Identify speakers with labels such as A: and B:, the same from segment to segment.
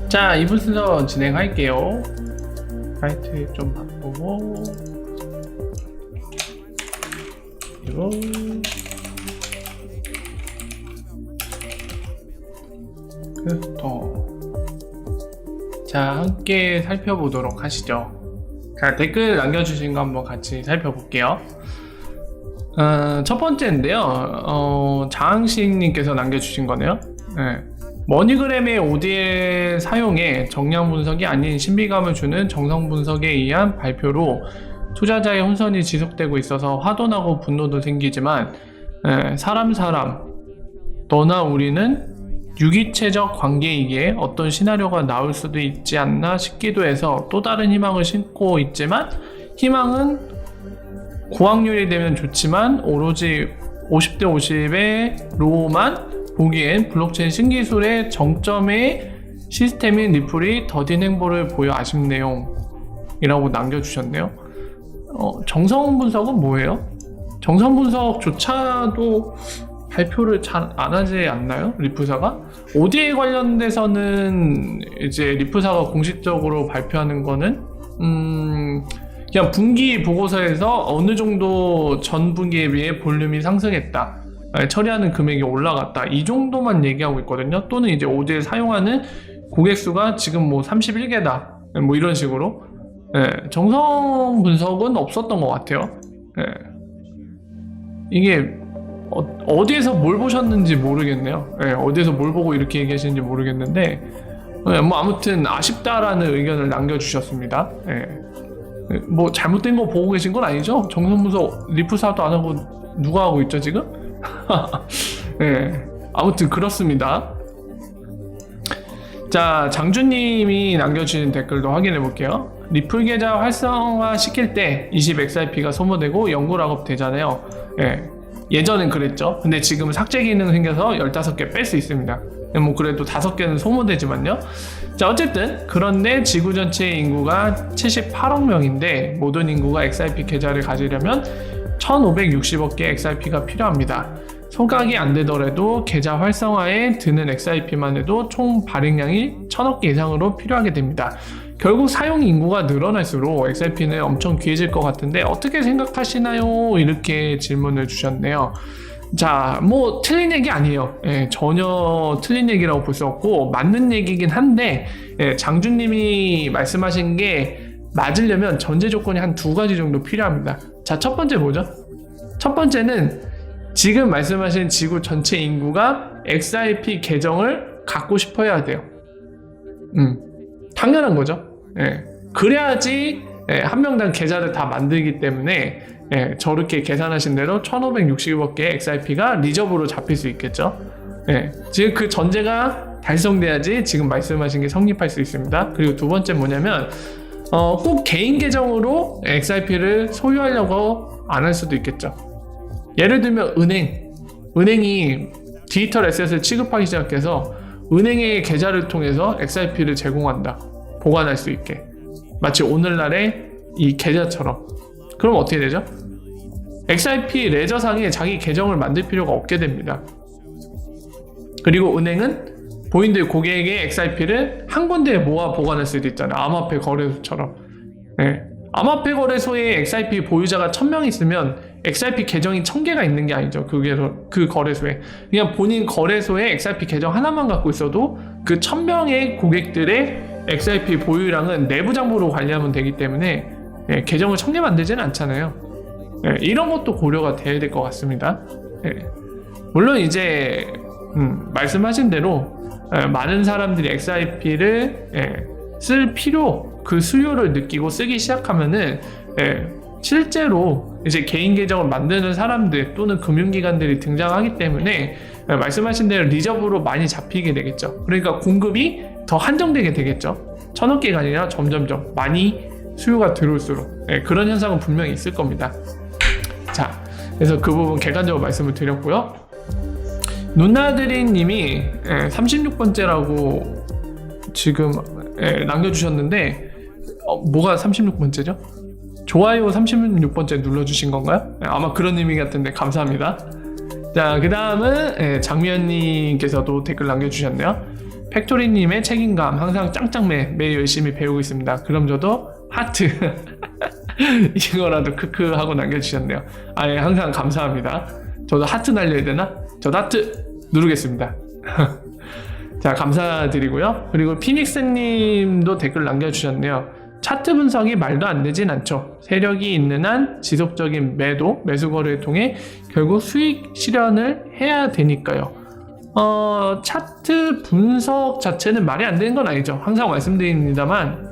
A: 자, 이번 순서 진행할게요. 사이트 좀 바꾸고 그리고 자, 함께 살펴보도록 하시죠. 자, 댓글 남겨주신 거 한번 같이 살펴볼게요. 첫 번째인데요. 장항식님께서 남겨주신 거네요. 네. 머니그램의 ODL 사용에 정량 분석이 아닌 신비감을 주는 정성 분석에 의한 발표로 투자자의 혼선이 지속되고 있어서 화도 나고 분노도 생기지만 사람 너나 우리는 유기체적 관계이기에 어떤 시나리오가 나올 수도 있지 않나 싶기도 해서 또 다른 희망을 심고 있지만 희망은 고확률이 되면 좋지만 오로지 50대 50의 로만 보기엔 블록체인 신기술의 정점의 시스템인 리플이 더딘 행보를 보여 아쉽네요 이라고 남겨주셨네요. 정성 분석은 뭐예요? 정성 분석조차도 발표를 잘 안 하지 않나요? 리프사가? ODA 관련돼서는 이제 리프사가 공식적으로 발표하는 거는 그냥 분기 보고서에서 어느 정도 전 분기에 비해 볼륨이 상승했다, 처리하는 금액이 올라갔다, 이 정도만 얘기하고 있거든요. 또는 이제 ODA 사용하는 고객 수가 지금 뭐 31개다 뭐 이런 식으로. 정성 분석은 없었던 것 같아요. 이게 어디에서 뭘 보셨는지 모르겠네요. 어디에서 뭘 보고 이렇게 얘기하시는지 모르겠는데 뭐 아무튼 아쉽다라는 의견을 남겨주셨습니다. 뭐 잘못된 거 보고 계신 건 아니죠? 정성 분석 리프사도 안 하고 누가 하고 있죠 지금? 아무튼 그렇습니다. 자, 장주님이 남겨주신 댓글도 확인해 볼게요. 리플 계좌 활성화 시킬 때 20XRP가 소모되고 연구락업 되잖아요. 예전엔 그랬죠. 근데 지금 삭제 기능 생겨서 15개 뺄 수 있습니다. 뭐 그래도 5개는 소모되지만요. 자, 어쨌든 그런데 지구 전체의 인구가 78억 명인데 모든 인구가 XRP 계좌를 가지려면 1560억 개의 XRP가 필요합니다. 소각이 안 되더라도 계좌 활성화에 드는 XRP만 해도 총 발행량이 1000억 개 이상으로 필요하게 됩니다. 결국 사용 인구가 늘어날수록 XRP는 엄청 귀해질 것 같은데 어떻게 생각하시나요? 이렇게 질문을 주셨네요. 자, 뭐 틀린 얘기 아니에요. 전혀 틀린 얘기라고 볼 수 없고 맞는 얘기긴 한데 장주님이 말씀하신 게 맞으려면 전제 조건이 한 2가지 정도 필요합니다. 자, 첫 번째 뭐죠? 첫 번째는 지금 말씀하신 지구 전체 인구가 XRP 계정을 갖고 싶어야 돼요. 당연한 거죠. 그래야지 한 명당 계좌를 다 만들기 때문에 저렇게 계산하신 대로 1560억 개의 XRP가 리저브로 잡힐 수 있겠죠. 지금 그 전제가 달성돼야지 지금 말씀하신 게 성립할 수 있습니다. 그리고 두 번째 뭐냐면 꼭 개인 계정으로 XRP를 소유하려고 안 할 수도 있겠죠. 예를 들면 은행이 디지털 애셋을 취급하기 시작해서 은행의 계좌를 통해서 XRP를 제공한다. 보관할 수 있게. 마치 오늘날의 이 계좌처럼. 그럼 어떻게 되죠? XRP 레저상에 자기 계정을 만들 필요가 없게 됩니다. 그리고 은행은 본인들 고객의 XRP를 한 군데에 모아 보관할 수도 있잖아요. 암호화폐 거래소처럼. 암호화폐 거래소에 XRP 보유자가 1000명 있으면 XRP 계정이 1000개가 있는 게 아니죠. 그 거래소에. 그냥 본인 거래소에 XRP 계정 하나만 갖고 있어도 그 1000명의 고객들의 XRP 보유량은 내부 정보로 관리하면 되기 때문에 계정을 1000개 만들지는 않잖아요. 이런 것도 고려가 돼야 될 것 같습니다. 물론 이제 말씀하신 대로 많은 사람들이 XRP를 쓸 필요, 그 수요를 느끼고 쓰기 시작하면은 실제로 이제 개인 계정을 만드는 사람들 또는 금융기관들이 등장하기 때문에 말씀하신 대로 리저브로 많이 잡히게 되겠죠. 그러니까 공급이 더 한정되게 되겠죠. 1000억 개가 아니라 점점점 많이 수요가 들어올수록 그런 현상은 분명히 있을 겁니다. 자, 그래서 그 부분 객관적으로 말씀을 드렸고요. 누나드리님이 36번째라고 지금 남겨주셨는데 뭐가 36번째죠? 좋아요 36번째 눌러주신 건가요? 아마 그런 의미 같은데 감사합니다. 자, 그 다음은 장미연님께서도 댓글 남겨주셨네요. 팩토리님의 책임감 항상 짱짱매 매일 열심히 배우고 있습니다. 그럼 저도 하트 이거라도 크크 하고 남겨주셨네요. 아예 항상 감사합니다. 저도 하트 날려야 되나? 저도 하트 누르겠습니다. 자, 감사드리고요. 그리고 피닉스님도 댓글 남겨주셨네요. 차트 분석이 말도 안 되진 않죠. 세력이 있는 한 지속적인 매수 거래를 통해 결국 수익 실현을 해야 되니까요. 차트 분석 자체는 말이 안 되는 건 아니죠. 항상 말씀드립니다만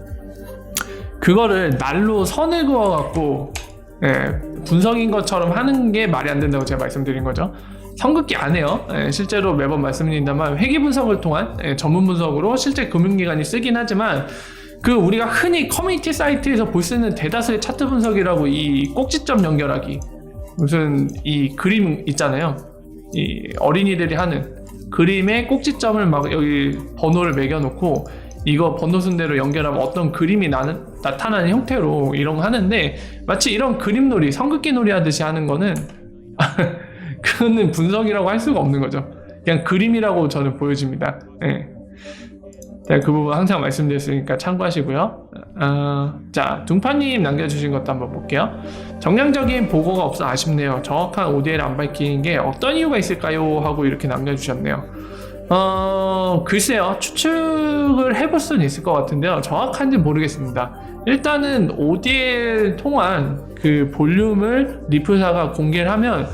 A: 그거를 날로 선을 그어갖고 분석인 것처럼 하는 게 말이 안 된다고 제가 말씀드린 거죠. 선긋기 안 해요. 실제로 매번 말씀드린다만 회계 분석을 통한 전문 분석으로 실제 금융기관이 쓰긴 하지만 그 우리가 흔히 커뮤니티 사이트에서 볼 수 있는 대다수의 차트 분석이라고 이 꼭지점 연결하기 무슨 이 그림 있잖아요. 이 어린이들이 하는 그림에 꼭지점을 막 여기 번호를 매겨놓고 이거 번호 순대로 연결하면 어떤 그림이 나타나는 형태로 이런 거 하는데 마치 이런 그림놀이, 선긋기 놀이 하듯이 하는 거는 그거는 분석이라고 할 수가 없는 거죠. 그냥 그림이라고 저는 보여집니다. 자, 그 부분 항상 말씀드렸으니까 참고하시고요. 자, 둥파님 남겨주신 것도 한번 볼게요. 정량적인 보고가 없어 아쉽네요. 정확한 ODL 안 밝히는 게 어떤 이유가 있을까요? 하고 이렇게 남겨주셨네요. 글쎄요. 추측을 해볼 수는 있을 것 같은데요. 정확한지 모르겠습니다. 일단은 ODL 통한 그 볼륨을 리프사가 공개를 하면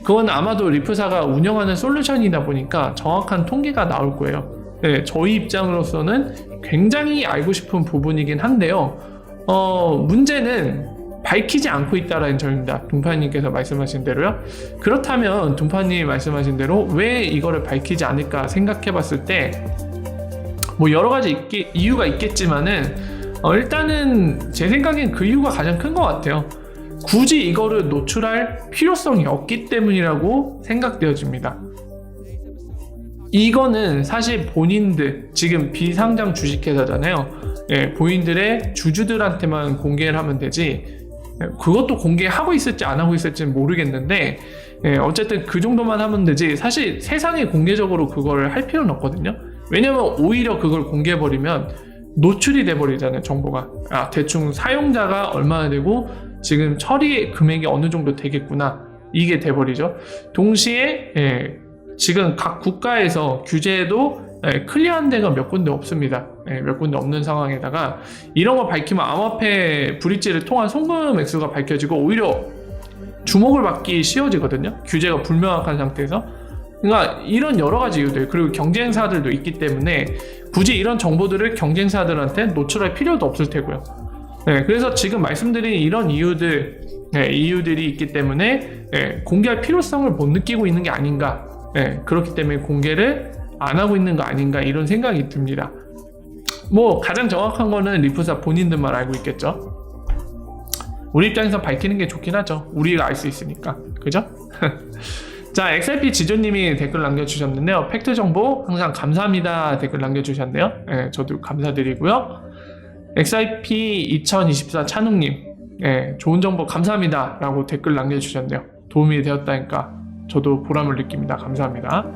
A: 그건 아마도 리프사가 운영하는 솔루션이다 보니까 정확한 통계가 나올 거예요. 네, 저희 입장으로서는 굉장히 알고 싶은 부분이긴 한데요. 문제는 밝히지 않고 있다라는 점입니다. 둥파님께서 말씀하신 대로요. 그렇다면 둥파님이 말씀하신 대로 왜 이거를 밝히지 않을까 생각해 봤을 때 뭐 여러 가지 이유가 있겠지만은 일단은 제 생각엔 그 이유가 가장 큰 것 같아요. 굳이 이거를 노출할 필요성이 없기 때문이라고 생각되어집니다. 이거는 사실 본인들 지금 비상장 주식회사잖아요. 본인들의 주주들한테만 공개를 하면 되지 그것도 공개하고 있을지 안 하고 있을지는 모르겠는데 어쨌든 그 정도만 하면 되지 사실 세상에 공개적으로 그걸 할 필요는 없거든요. 왜냐면 오히려 그걸 공개해버리면 노출이 돼버리잖아요. 정보가 대충 사용자가 얼마나 되고 지금 처리 금액이 어느 정도 되겠구나 이게 돼버리죠. 동시에 지금 각 국가에서 규제도 클리어한 데가 몇 군데 없습니다. 몇 군데 없는 상황에다가 이런 거 밝히면 암호화폐 브릿지를 통한 송금 액수가 밝혀지고 오히려 주목을 받기 쉬워지거든요. 규제가 불명확한 상태에서. 그러니까 이런 여러 가지 이유들 그리고 경쟁사들도 있기 때문에 굳이 이런 정보들을 경쟁사들한테 노출할 필요도 없을 테고요. 그래서 지금 말씀드린 이런 이유들이 있기 때문에 공개할 필요성을 못 느끼고 있는 게 아닌가. 그렇기 때문에 공개를 안 하고 있는 거 아닌가 이런 생각이 듭니다. 뭐 가장 정확한 거는 리프사 본인들만 알고 있겠죠. 우리 입장에서 밝히는 게 좋긴 하죠. 우리가 알 수 있으니까. 그죠? 자, XRP 지조님이 댓글 남겨주셨는데요. 팩트 정보 항상 감사합니다 댓글 남겨주셨네요. 저도 감사드리고요. XRP 2024 찬웅님 좋은 정보 감사합니다 라고 댓글 남겨주셨네요. 도움이 되었다니까 저도 보람을 느낍니다. 감사합니다.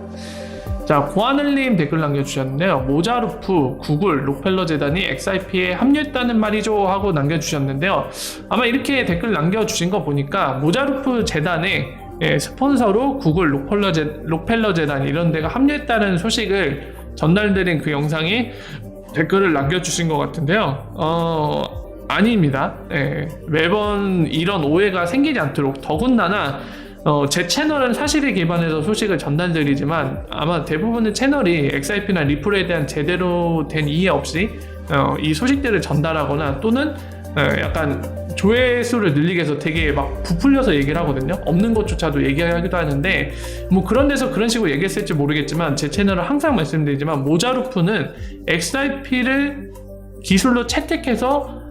A: 자, 고하늘님 댓글 남겨주셨는데요. 모자루프, 구글, 록펠러 재단이 XRP에 합류했다는 말이죠 하고 남겨주셨는데요. 아마 이렇게 댓글 남겨주신 거 보니까 모자루프 재단에 스폰서로 구글, 록펠러 재단 이런 데가 합류했다는 소식을 전달드린 그 영상에 댓글을 남겨주신 것 같은데요. 아닙니다. 매번 이런 오해가 생기지 않도록 더군다나 제 채널은 사실에 기반해서 소식을 전달드리지만 아마 대부분의 채널이 XRP나 리플에 대한 제대로 된 이해 없이 이 소식들을 전달하거나 또는 약간 조회수를 늘리기 위해서 되게 막 부풀려서 얘기를 하거든요. 없는 것조차도 얘기하기도 하는데 뭐 그런 데서 그런 식으로 얘기했을지 모르겠지만 제 채널은 항상 말씀드리지만 모자루프는 XRP를 기술로 채택해서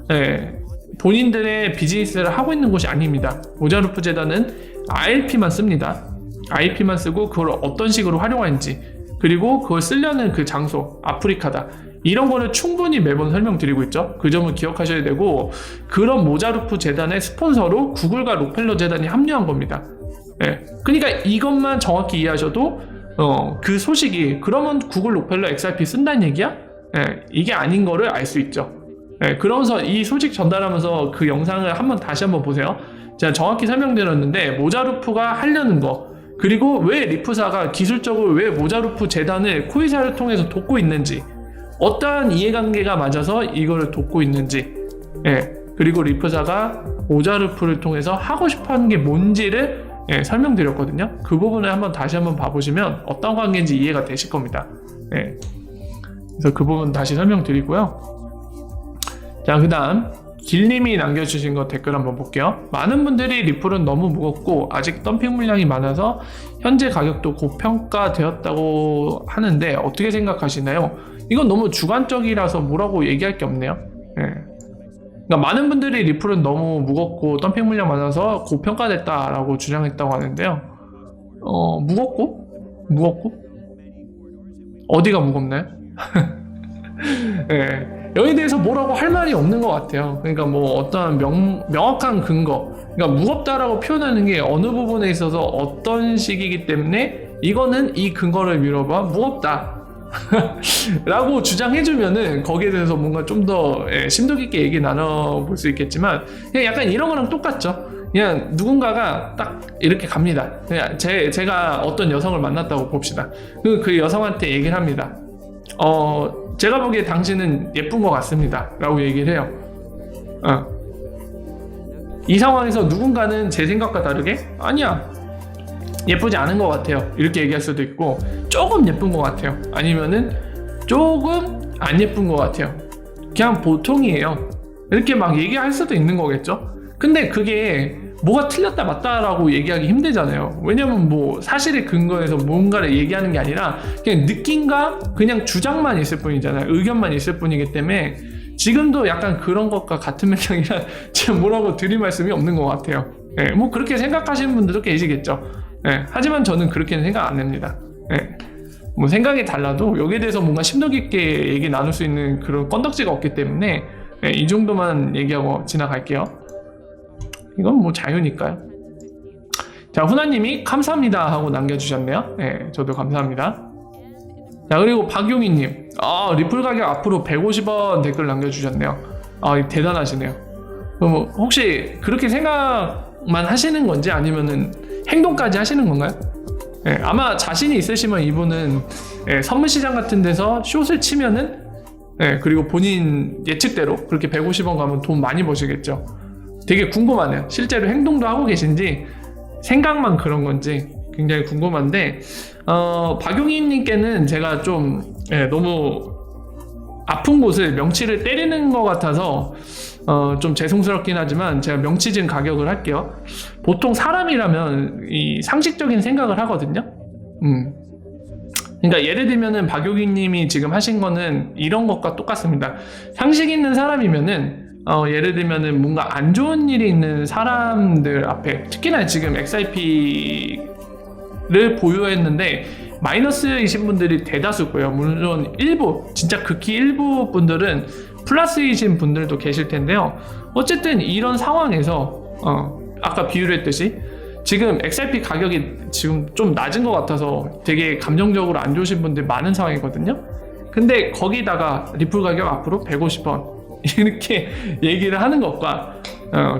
A: 본인들의 비즈니스를 하고 있는 곳이 아닙니다. 모자루프 재단은 ILP만 씁니다. ILP만 쓰고 그걸 어떤 식으로 활용하는지 그리고 그걸 쓰려는 그 장소 아프리카다 이런 거를 충분히 매번 설명드리고 있죠. 그 점을 기억하셔야 되고 그런 모자루프 재단의 스폰서로 구글과 록펠러 재단이 합류한 겁니다. 그러니까 이것만 정확히 이해하셔도 그 소식이 그러면 구글 록펠러 XRP 쓴다는 얘기야? 이게 아닌 거를 알 수 있죠. 그러면서 이 소식 전달하면서 그 영상을 다시 한번 보세요. 제가 정확히 설명드렸는데 모자루프가 하려는 거, 그리고 왜 리프사가 기술적으로 왜 모자루프 재단을 코이사를 통해서 돕고 있는지, 어떠한 이해관계가 맞아서 이거를 돕고 있는지, 그리고 리프사가 모자루프를 통해서 하고 싶어하는 게 뭔지를 설명드렸거든요. 그 부분을 다시 한번 봐보시면 어떤 관계인지 이해가 되실 겁니다. 그래서 그 부분 다시 설명드리고요. 자, 그 다음 길님이 남겨주신 거 댓글 한번 볼게요. 많은 분들이 리플은 너무 무겁고 아직 덤핑 물량이 많아서 현재 가격도 고평가되었다고 하는데 어떻게 생각하시나요? 이건 너무 주관적이라서 뭐라고 얘기할 게 없네요. 그러니까 많은 분들이 리플은 너무 무겁고 덤핑 물량 많아서 고평가됐다라고 주장했다고 하는데요. 무겁고? 어디가 무겁나요? 여기에 대해서 뭐라고 할 말이 없는 것 같아요. 그러니까 뭐 어떤 명확한 근거, 그러니까 무겁다라고 표현하는 게 어느 부분에 있어서 어떤 식이기 때문에 이거는 이 근거를 밀어봐 무겁다 라고 주장해주면은 거기에 대해서 뭔가 좀 더 심도 깊게 얘기 나눠볼 수 있겠지만, 그냥 약간 이런 거랑 똑같죠. 그냥 누군가가 딱 이렇게 갑니다. 그냥 제가 어떤 여성을 만났다고 봅시다. 그 여성한테 얘기를 합니다. 제가 보기에 당신은 예쁜 것 같습니다 라고 얘기를 해요. 이 상황에서 누군가는 제 생각과 다르게 아니야, 예쁘지 않은 것 같아요 이렇게 얘기할 수도 있고, 조금 예쁜 것 같아요, 아니면은 조금 안 예쁜 것 같아요, 그냥 보통이에요 이렇게 막 얘기할 수도 있는 거겠죠. 근데 그게 뭐가 틀렸다 맞다라고 얘기하기 힘들잖아요. 왜냐면 뭐 사실에 근거해서 뭔가를 얘기하는 게 아니라 그냥 느낌과 그냥 주장만 있을 뿐이잖아요. 의견만 있을 뿐이기 때문에 지금도 약간 그런 것과 같은 맥락이라 제가 뭐라고 드릴 말씀이 없는 것 같아요. 뭐 그렇게 생각하시는 분들도 계시겠죠. 하지만 저는 그렇게는 생각 안 합니다. 뭐 생각이 달라도 여기에 대해서 뭔가 심도 깊게 얘기 나눌 수 있는 그런 건덕지가 없기 때문에 이 정도만 얘기하고 지나갈게요. 이건 뭐 자유니까요. 자, 후나님이 감사합니다 하고 남겨주셨네요. 저도 감사합니다. 자, 그리고 박용희님, 리플 가격 앞으로 150원 댓글 남겨주셨네요. 대단하시네요. 그럼 혹시 그렇게 생각만 하시는 건지 아니면은 행동까지 하시는 건가요? 아마 자신이 있으시면 이분은 선물 시장 같은 데서 숏을 치면은 그리고 본인 예측대로 그렇게 150원 가면 돈 많이 버시겠죠. 되게 궁금하네요. 실제로 행동도 하고 계신지 생각만 그런 건지 굉장히 궁금한데, 박용희님께는 제가 좀 너무 아픈 곳을 명치를 때리는 것 같아서 좀 죄송스럽긴 하지만 제가 명치진 가격을 할게요. 보통 사람이라면 이 상식적인 생각을 하거든요. 그러니까 예를 들면은 박용희님이 지금 하신 거는 이런 것과 똑같습니다. 상식 있는 사람이면은 예를 들면은 뭔가 안 좋은 일이 있는 사람들 앞에, 특히나 지금 XRP를 보유했는데 마이너스이신 분들이 대다수고요. 물론 일부, 진짜 극히 일부 분들은 플러스이신 분들도 계실 텐데요. 어쨌든 이런 상황에서 아까 비유를 했듯이 지금 XRP 가격이 지금 좀 낮은 것 같아서 되게 감정적으로 안 좋으신 분들 많은 상황이거든요. 근데 거기다가 리플 가격 앞으로 150원 이렇게 얘기를 하는 것과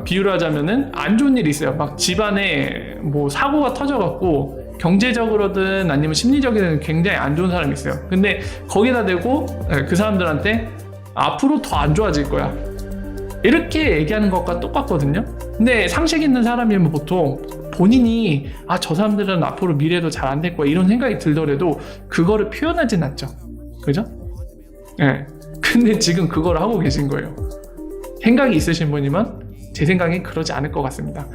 A: 비유를 하자면은 안 좋은 일이 있어요. 막 집안에 뭐 사고가 터져갖고 경제적으로든 아니면 심리적이든 굉장히 안 좋은 사람이 있어요. 근데 거기다 대고 그 사람들한테 앞으로 더 안 좋아질 거야 이렇게 얘기하는 것과 똑같거든요. 근데 상식 있는 사람이면 보통 본인이 저 사람들은 앞으로 미래도 잘 안 될 거야 이런 생각이 들더라도 그거를 표현하진 않죠. 그죠? 근데 지금 그걸 하고 계신 거예요. 생각이 있으신 분이면 제 생각엔 그러지 않을 것 같습니다.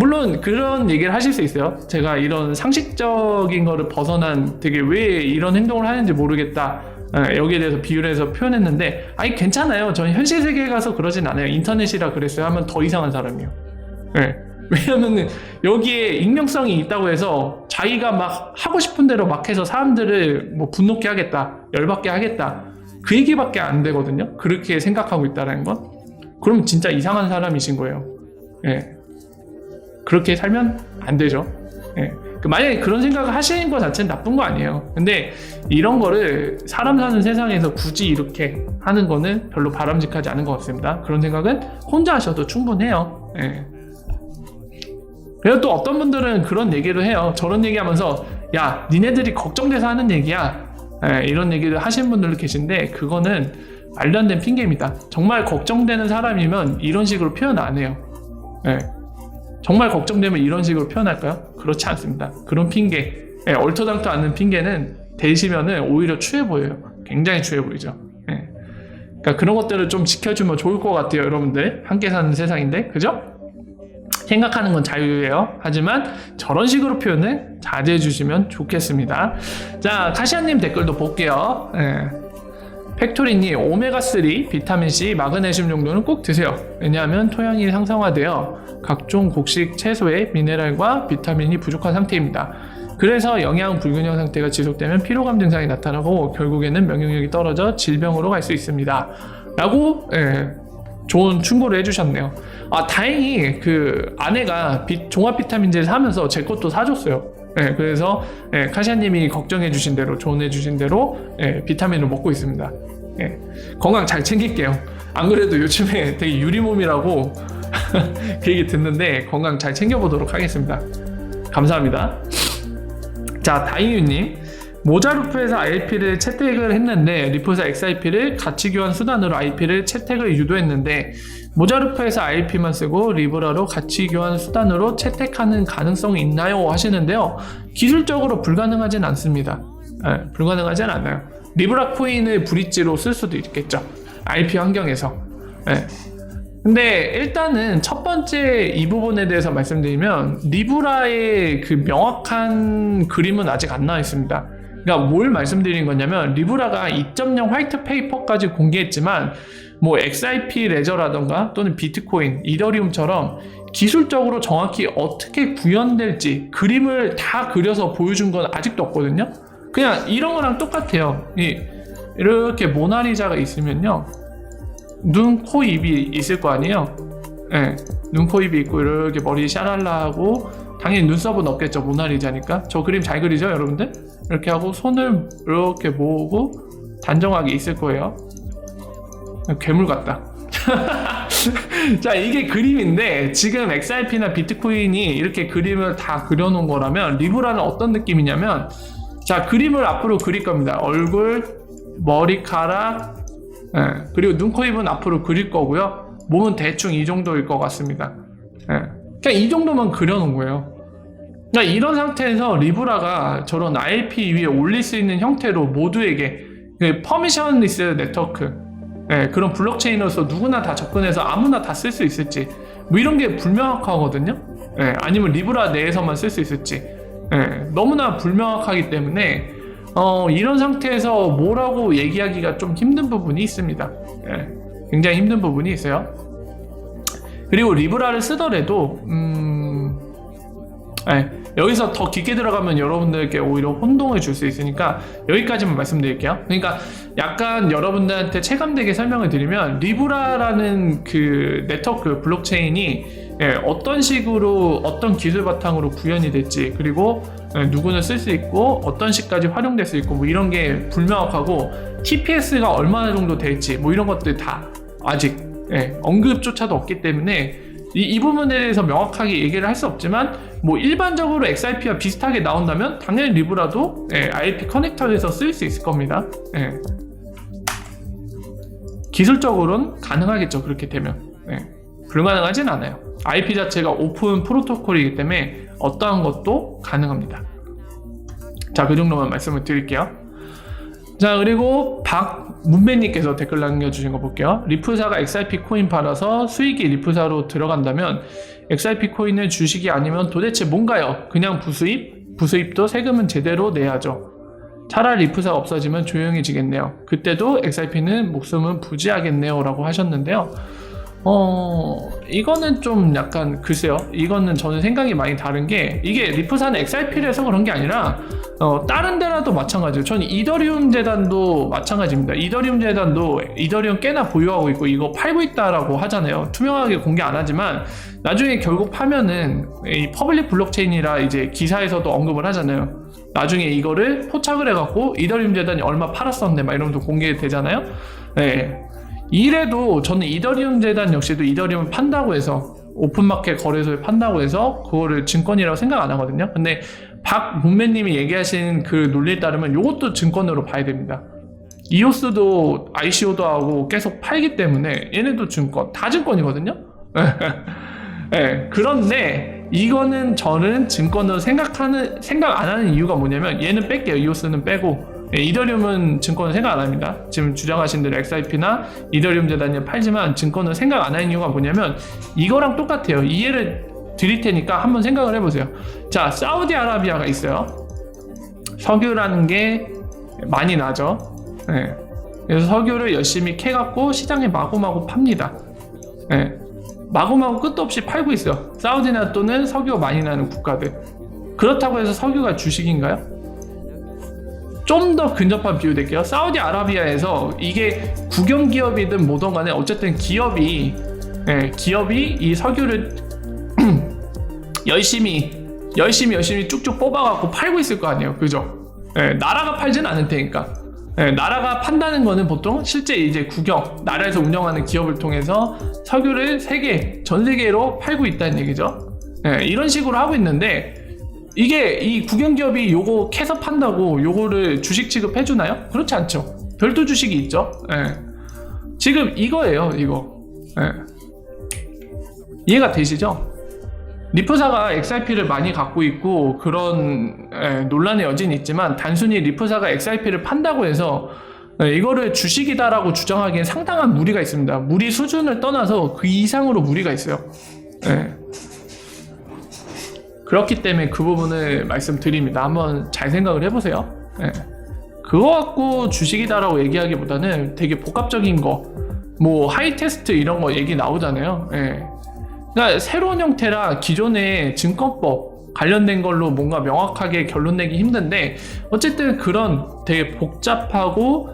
A: 물론 그런 얘기를 하실 수 있어요. 제가 이런 상식적인 거를 벗어난 되게 왜 이런 행동을 하는지 모르겠다, 여기에 대해서 비유를 해서 표현했는데 괜찮아요. 저는 현실 세계에 가서 그러진 않아요. 인터넷이라 그랬어요 하면 더 이상한 사람이에요. 왜냐면 여기에 익명성이 있다고 해서 자기가 막 하고 싶은 대로 막 해서 사람들을 뭐 분노케 하겠다, 열받게 하겠다, 그 얘기밖에 안 되거든요. 그렇게 생각하고 있다는 건. 그럼 진짜 이상한 사람이신 거예요. 그렇게 살면 안 되죠. 그러니까 만약에 그런 생각을 하시는 것 자체는 나쁜 거 아니에요. 근데 이런 거를 사람 사는 세상에서 굳이 이렇게 하는 거는 별로 바람직하지 않은 것 같습니다. 그런 생각은 혼자 하셔도 충분해요. 예. 그리고 또 어떤 분들은 그런 얘기를 해요. 저런 얘기하면서 야 니네들이 걱정돼서 하는 얘기야, 이런 얘기를 하시는 분들도 계신데 그거는 말도 안 되는 핑계입니다. 정말 걱정되는 사람이면 이런 식으로 표현 안 해요. 정말 걱정되면 이런 식으로 표현할까요? 그렇지 않습니다. 그런 핑계, 얼토당토 않는 핑계는 대시면은 오히려 추해 보여요. 굉장히 추해 보이죠. 그러니까 그런 것들을 좀 지켜주면 좋을 것 같아요. 여러분들 함께 사는 세상인데, 그죠? 생각하는 건 자유예요. 하지만 저런 식으로 표현을 자제해 주시면 좋겠습니다. 자, 카시아님 댓글도 볼게요. 팩토리님, 오메가3, 비타민C, 마그네슘 정도는 꼭 드세요. 왜냐하면 토양이 상성화되어 각종 곡식 채소의 미네랄과 비타민이 부족한 상태입니다. 그래서 영양 불균형 상태가 지속되면 피로감 증상이 나타나고 결국에는 면역력이 떨어져 질병으로 갈 수 있습니다. 라고 좋은 충고를 해주셨네요. 아, 다행히 그 아내가 종합 비타민제를 사면서 제 것도 사줬어요. 그래서 카시아님이 걱정해주신 대로, 조언해주신 대로 비타민을 먹고 있습니다. 건강 잘 챙길게요. 안 그래도 요즘에 되게 유리몸이라고 그 얘기 듣는데 건강 잘 챙겨보도록 하겠습니다. 감사합니다. 자, 다이유님, 모자루프에서 IP를 채택을 했는데 리프사 XIP를 가치 교환 수단으로 IP를 채택을 유도했는데 모자루프에서 IP만 쓰고 리브라로 가치 교환 수단으로 채택하는 가능성이 있나요? 하시는데요. 기술적으로 불가능하진 않습니다. 불가능하진 않아요. 리브라 코인을 브릿지로 쓸 수도 있겠죠. IP 환경에서. 근데 일단은 첫 번째 이 부분에 대해서 말씀드리면 리브라의 그 명확한 그림은 아직 안 나와 있습니다. 그러니까 뭘 말씀드리는 거냐면 리브라가 2.0 화이트 페이퍼까지 공개했지만 뭐 XIP 레저라던가 또는 비트코인, 이더리움처럼 기술적으로 정확히 어떻게 구현될지 그림을 다 그려서 보여준 건 아직도 없거든요. 그냥 이런 거랑 똑같아요. 이렇게 모나리자가 있으면요, 눈, 코, 입이 있을 거 아니에요. 눈, 코, 입이 있고 이렇게 머리 샤랄라하고 당연히 눈썹은 없겠죠. 모나리자니까. 저 그림 잘 그리죠, 여러분들? 이렇게 하고 손을 이렇게 모으고 단정하게 있을 거예요. 괴물 같다. 자, 이게 그림인데 지금 XRP나 비트코인이 이렇게 그림을 다 그려놓은 거라면 리브라는 어떤 느낌이냐면, 자, 그림을 앞으로 그릴 겁니다. 얼굴, 머리카락, 그리고 눈, 코, 입은 앞으로 그릴 거고요. 몸은 대충 이 정도일 것 같습니다. 그냥 이 정도만 그려놓은 거예요. 그러니까 이런 상태에서 리브라가 저런 IP 위에 올릴 수 있는 형태로 모두에게 퍼미션리스 네트워크, 그런 블록체인으로서 누구나 다 접근해서 아무나 다 쓸 수 있을지, 뭐 이런 게 불명확하거든요. 아니면 리브라 내에서만 쓸 수 있을지, 너무나 불명확하기 때문에 이런 상태에서 뭐라고 얘기하기가 좀 힘든 부분이 있습니다. 굉장히 힘든 부분이 있어요. 그리고 리브라를 쓰더라도 여기서 더 깊게 들어가면 여러분들께 오히려 혼동을 줄 수 있으니까 여기까지만 말씀드릴게요. 그러니까 약간 여러분들한테 체감되게 설명을 드리면, 리브라라는 그 네트워크 블록체인이 어떤 식으로 어떤 기술 바탕으로 구현이 될지, 그리고 누구는 쓸 수 있고 어떤 식까지 활용될 수 있고 뭐 이런 게 불명확하고, TPS가 얼마나 정도 될지 뭐 이런 것들 다 아직 언급조차도 없기 때문에 이 부분에 대해서 명확하게 얘기를 할 수 없지만, 뭐 일반적으로 XIP와 비슷하게 나온다면 당연히 리브라도 IP 커넥터에서 쓸 수 있을 겁니다. 기술적으로는 가능하겠죠. 그렇게 되면 불가능하진 않아요. IP 자체가 오픈 프로토콜이기 때문에 어떠한 것도 가능합니다. 자, 그 정도만 말씀을 드릴게요. 자, 그리고 박문배님께서 댓글 남겨주신 거 볼게요. 리프사가 XRP 코인 팔아서 수익이 리프사로 들어간다면 XRP 코인은 주식이 아니면 도대체 뭔가요? 그냥 부수입? 부수입도 세금은 제대로 내야죠. 차라리 리프사가 없어지면 조용해지겠네요. 그때도 XRP는 목숨은 부지하겠네요 라고 하셨는데요. 이거는 좀 약간 글쎄요. 이거는 저는 생각이 많이 다른 게 이게 리프사는 XRP에서 그런 게 아니라 다른 데라도 마찬가지예요. 저는 이더리움 재단도 마찬가지입니다. 이더리움 재단도 이더리움 꽤나 보유하고 있고 이거 팔고 있다라고 하잖아요. 투명하게 공개 안 하지만 나중에 결국 파면은 이 퍼블릭 블록체인이라 이제 기사에서도 언급을 하잖아요. 나중에 이거를 포착을 해갖고 이더리움 재단이 얼마 팔았었는데 막 이러면서 공개되잖아요. 네. 이래도 저는 이더리움 재단 역시도 이더리움을 판다고 해서 오픈마켓 거래소에 판다고 해서 그거를 증권이라고 생각 안 하거든요. 근데 박문매님이 얘기하신 그 논리에 따르면 이것도 증권으로 봐야 됩니다. 이오스도 ICO도 하고 계속 팔기 때문에 얘네도 증권, 다 증권이거든요. 네, 그런데 이거는 저는 증권으로 생각 안 하는 이유가 뭐냐면 얘는 뺄게요. 이오스는 빼고 이더리움은 증권을 생각 안 합니다. 지금 주장하신 대로 XRP나 이더리움 재단이 팔지만 증권을 생각 안 하는 이유가 뭐냐면 이거랑 똑같아요. 이해를 드릴 테니까 한번 생각을 해보세요. 자, 사우디아라비아가 있어요. 석유라는 게 많이 나죠. 네. 그래서 석유를 열심히 캐갖고 시장에 마구마구 팝니다. 네. 마구마구 끝도 없이 팔고 있어요. 사우디나 또는 석유가 많이 나는 국가들. 그렇다고 해서 석유가 주식인가요? 좀 더 근접한 비유 될게요. 사우디아라비아에서 이게 국영기업이든 뭐든 간에 어쨌든 기업이 이 석유를 열심히 쭉쭉 뽑아갖고 팔고 있을 거 아니에요. 그죠? 나라가 팔진 않을 테니까. 나라가 판다는 거는 보통 실제 이제 나라에서 운영하는 기업을 통해서 석유를 전 세계로 팔고 있다는 얘기죠. 이런 식으로 하고 있는데 이게 이 국영기업이 요거 캐서 판다고 요거를 주식 취급해주나요? 그렇지 않죠. 별도 주식이 있죠. 지금 이거예요. 이거. 이해가 되시죠? 리프사가 XRP를 많이 갖고 있고 그런 논란의 여지는 있지만 단순히 리프사가 XRP를 판다고 해서 이거를 주식이다라고 주장하기엔 상당한 무리가 있습니다. 무리 수준을 떠나서 그 이상으로 무리가 있어요. 그렇기 때문에 그 부분을 말씀드립니다. 한번 잘 생각을 해보세요. 그거 갖고 주식이다라고 얘기하기보다는 되게 복합적인 거, 뭐 하이테스트 이런 거 얘기 나오잖아요. 그러니까 새로운 형태라 기존의 증권법 관련된 걸로 뭔가 명확하게 결론 내기 힘든데 어쨌든 그런 되게 복잡하고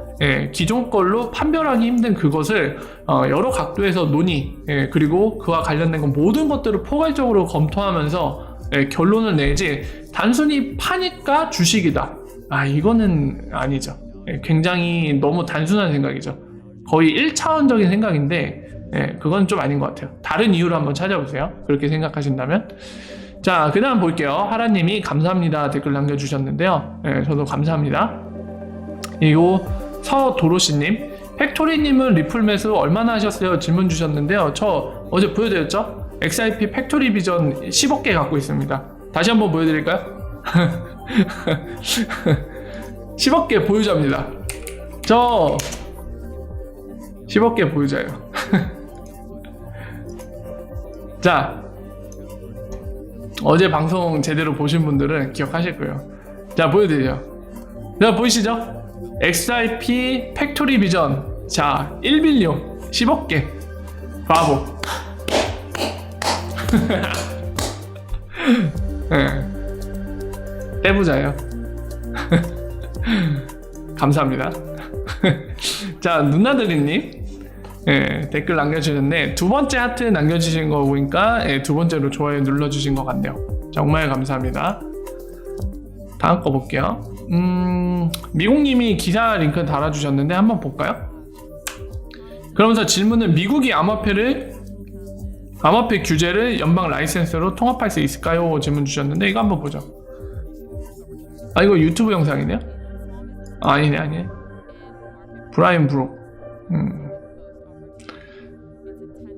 A: 기존 걸로 판별하기 힘든 그것을 여러 각도에서 논의 그리고 그와 관련된 건 모든 것들을 포괄적으로 검토하면서 결론을 내지 단순히 파니까 주식이다. 이거는 아니죠. 굉장히 너무 단순한 생각이죠. 거의 1차원적인 생각인데 그건 좀 아닌 것 같아요. 다른 이유로 한번 찾아보세요. 그렇게 생각하신다면. 자, 그 다음 볼게요. 하라님이 감사합니다 댓글 남겨주셨는데요. 저도 감사합니다. 그리고 서도로시님, 팩토리님은 리플 매수 얼마나 하셨어요? 질문 주셨는데요. 저 어제 보여드렸죠? XRP 팩토리 비전 10억 개 갖고 있습니다. 다시 한번 보여드릴까요? 10억 개 보유자입니다. 저 10억 개 보유자예요. 자, 어제 방송 제대로 보신 분들은 기억하실 거예요. 자, 보여드리죠. 자, 보이시죠? XRP 팩토리 비전. 자, 1빌리온 10억 개. 브라보. 떼부자예요. 감사합니다. 자, 누나들이님 댓글 남겨주셨는데 두 번째 하트 남겨주신 거 보니까 두 번째로 좋아요 눌러주신 것 같네요. 정말 감사합니다. 다음 거 볼게요. 미국님이 기사 링크 달아주셨는데 한번 볼까요? 그러면서 질문은 미국이 암호화폐 규제를 연방 라이센스로 통합할 수 있을까요? 질문 주셨는데 이거 한번 보죠. 이거 유튜브 영상이네요? 아니네. 브라이언 브록.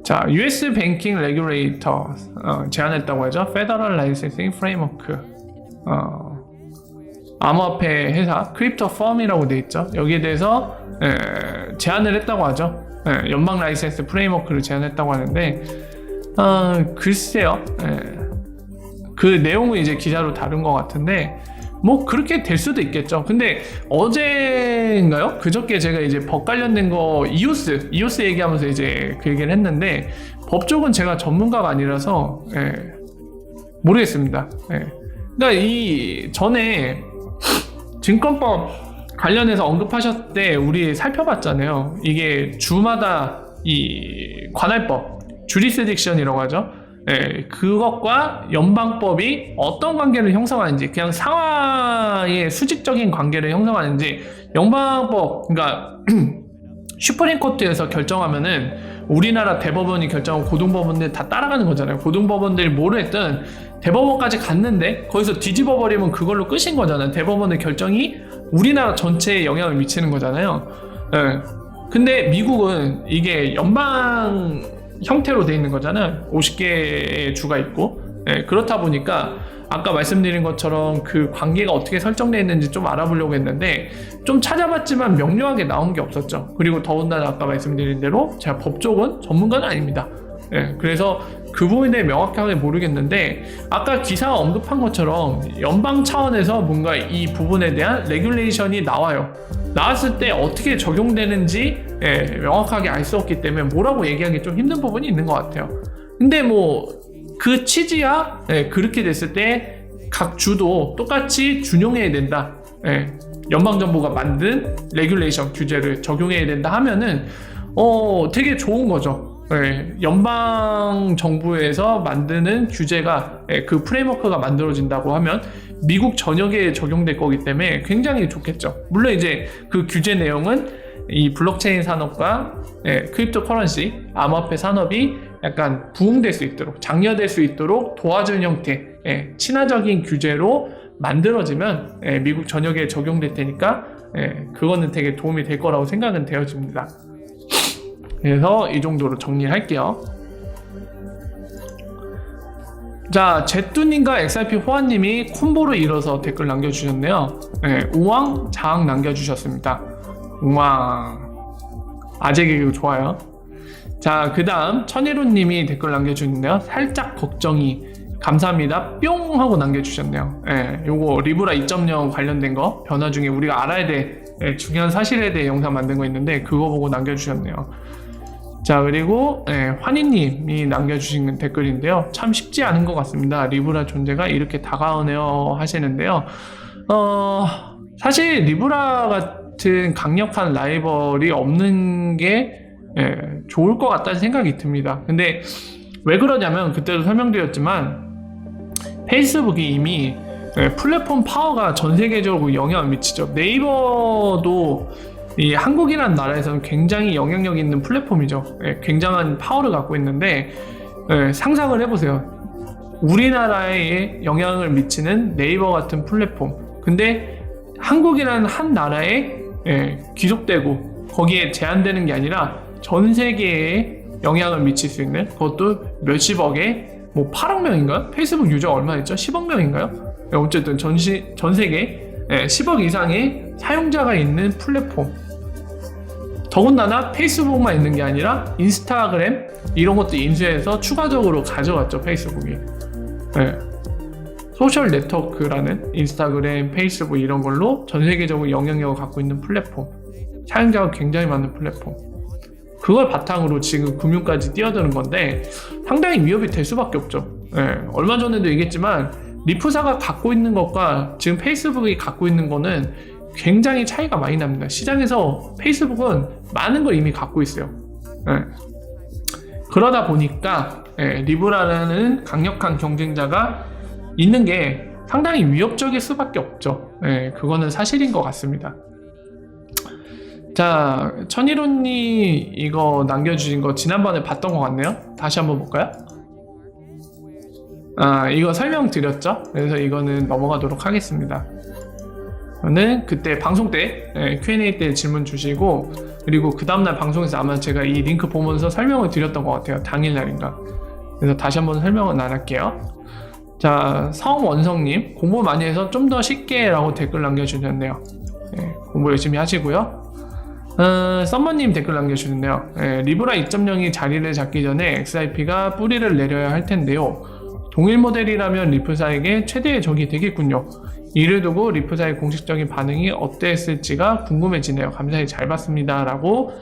A: 자, US Banking Regulator 제안했다고 하죠. Federal Licensing Framework. 암호화폐 회사 크립토 펌이라고 돼 있죠. 여기에 대해서 제안을 했다고 하죠. 연방 라이센스 프레임워크를 제안했다고 하는데 글쎄요. 그 내용은 이제 기사로 다룬 것 같은데 뭐 그렇게 될 수도 있겠죠. 근데 어제인가요? 그저께 제가 이제 법 관련된 거 이오스 얘기하면서 이제 그 얘기를 했는데, 법 쪽은 제가 전문가가 아니라서 모르겠습니다. 그러니까 이 전에 증권법 관련해서 언급하셨을 때 우리 살펴봤잖아요. 이게 주마다 이 관할법, 주리스딕션이라고 하죠. 그것과 연방법이 어떤 관계를 형성하는지, 그냥 상하의 수직적인 관계를 형성하는지, 연방법, 그러니까 슈프림 코트에서 결정하면은 우리나라 대법원이 결정하고 고등법원들 다 따라가는 거잖아요. 고등법원들이 뭐를 했든 대법원까지 갔는데 거기서 뒤집어 버리면 그걸로 끝인 거잖아요. 대법원의 결정이 우리나라 전체에 영향을 미치는 거잖아요. 근데 미국은 이게 연방 형태로 돼 있는 거잖아요. 50개의 주가 있고. 그렇다 보니까 아까 말씀드린 것처럼 그 관계가 어떻게 설정되어 있는지 좀 알아보려고 했는데 좀 찾아봤지만 명료하게 나온 게 없었죠. 그리고 더군다나 아까 말씀드린 대로 제가 법 쪽은 전문가는 아닙니다. 그래서 그 부분에 대해 명확하게 모르겠는데, 아까 기사가 언급한 것처럼 연방 차원에서 뭔가 이 부분에 대한 레귤레이션이 나왔을 때 어떻게 적용되는지 명확하게 알 수 없기 때문에 뭐라고 얘기하기 좀 힘든 부분이 있는 것 같아요. 근데 뭐 그 취지야 그렇게 됐을 때 각 주도 똑같이 준용해야 된다, 연방정부가 만든 레귤레이션 규제를 적용해야 된다 하면은 되게 좋은 거죠. 연방 정부에서 만드는 규제가 그 프레임워크가 만들어진다고 하면 미국 전역에 적용될 거기 때문에 굉장히 좋겠죠. 물론 이제 그 규제 내용은 이 블록체인 산업과 크립토 커런시, 암호화폐 산업이 약간 부흥될 수 있도록, 장려될 수 있도록 도와주는 형태, 친화적인 규제로 만들어지면 미국 전역에 적용될 테니까 그거는 되게 도움이 될 거라고 생각은 되어집니다. 그래서 이 정도로 정리할게요. 자, 제뚜님과 XRP 호환님이 콤보로 이뤄서 댓글 남겨주셨네요. 우왕 자항 남겨주셨습니다. 우왕 아재 개그 좋아요. 자, 그 다음 천일호님이 댓글 남겨주셨는데요. 살짝 걱정이 감사합니다 뿅 하고 남겨주셨네요. 요거 리브라 2.0 관련된 거 변화 중에 우리가 알아야 될 중요한 사실에 대해 영상 만든 거 있는데 그거 보고 남겨주셨네요. 자, 그리고 환희님이 남겨주신 댓글인데요. 참 쉽지 않은 것 같습니다. 리브라 존재가 이렇게 다가오네요 하시는데요. 사실 리브라 같은 강력한 라이벌이 없는 게 좋을 것 같다는 생각이 듭니다. 근데 왜 그러냐면 그때도 설명드렸지만 페이스북이 이미 플랫폼 파워가 전 세계적으로 영향을 미치죠. 네이버도 이 한국이라는 나라에서는 굉장히 영향력 있는 플랫폼이죠. 굉장한 파워를 갖고 있는데 상상을 해보세요. 우리나라에 영향을 미치는 네이버 같은 플랫폼, 근데 한국이라는 한 나라에 귀속되고 거기에 제한되는 게 아니라 전 세계에 영향을 미칠 수 있는, 그것도 몇십억에 뭐 8억 명인가요? 페이스북 유저 얼마 있죠? 10억 명인가요? 어쨌든 전 세계 10억 이상의 사용자가 있는 플랫폼. 더군다나 페이스북만 있는 게 아니라 인스타그램 이런 것도 인수해서 추가적으로 가져왔죠, 페이스북이. 소셜 네트워크라는 인스타그램, 페이스북 이런 걸로 전 세계적으로 영향력을 갖고 있는 플랫폼, 사용자가 굉장히 많은 플랫폼, 그걸 바탕으로 지금 금융까지 뛰어드는 건데 상당히 위협이 될 수밖에 없죠. 얼마 전에도 얘기했지만 리프사가 갖고 있는 것과 지금 페이스북이 갖고 있는 거는 굉장히 차이가 많이 납니다. 시장에서 페이스북은 많은 걸 이미 갖고 있어요. 그러다 보니까 리브라라는 강력한 경쟁자가 있는 게 상당히 위협적일 수밖에 없죠. 그거는 사실인 것 같습니다. 자, 천일호님 이거 남겨주신 거 지난번에 봤던 것 같네요. 다시 한번 볼까요? 이거 설명드렸죠? 그래서 이거는 넘어가도록 하겠습니다. 저는 그때 방송 때 Q&A 때 질문 주시고, 그리고 그 다음날 방송에서 아마 제가 이 링크 보면서 설명을 드렸던 것 같아요. 당일날인가. 그래서 다시 한번 설명은 안 할게요. 자, 성원성님 공부 많이 해서 좀 더 쉽게 라고 댓글 남겨주셨네요. 공부 열심히 하시고요. 썸머님 댓글 남겨주셨네요. 리브라 2.0이 자리를 잡기 전에 XRP가 뿌리를 내려야 할 텐데요. 동일 모델이라면 리플사에게 최대의 적이 되겠군요. 이를 두고 리프사의 공식적인 반응이 어땠을지가 궁금해지네요. 감사히 잘 봤습니다. 라고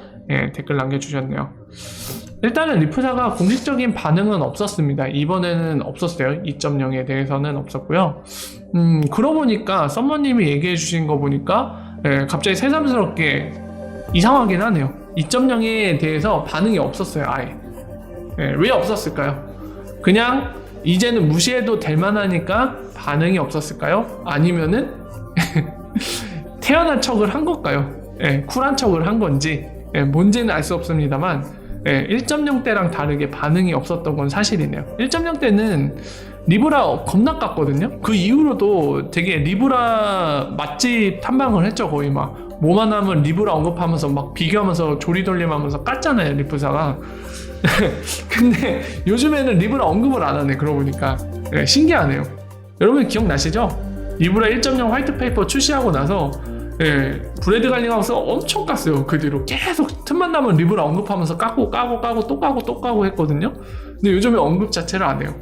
A: 댓글 남겨주셨네요. 일단은 리프사가 공식적인 반응은 없었습니다. 이번에는 없었어요. 2.0에 대해서는 없었고요. 그러고 보니까 썸머님이 얘기해 주신 거 보니까 갑자기 새삼스럽게 이상하긴 하네요. 2.0에 대해서 반응이 없었어요. 아예. 왜 없었을까요? 그냥 이제는 무시해도 될 만하니까 반응이 없었을까요? 아니면은 태연한 척을 한 걸까요? 쿨한 척을 한 건지 뭔지는 알 수 없습니다만 1.0 때랑 다르게 반응이 없었던 건 사실이네요. 1.0 때는 리브라 겁나 깠거든요. 그 이후로도 되게 리브라 맛집 탐방을 했죠. 거의 막 뭐만 하면 리브라 언급하면서 막 비교하면서 조리돌림하면서 깠잖아요, 리프사가. 근데 요즘에는 리브라 언급을 안 하네. 그러고 보니까 신기하네요. 여러분 기억나시죠? 리브라 1.0 화이트페이퍼 출시하고 나서 브래드 갈링하우스 엄청 깠어요. 그 뒤로 계속 틈만 나면 리브라 언급하면서 까고 또 까고 했거든요. 근데 요즘에 언급 자체를 안 해요.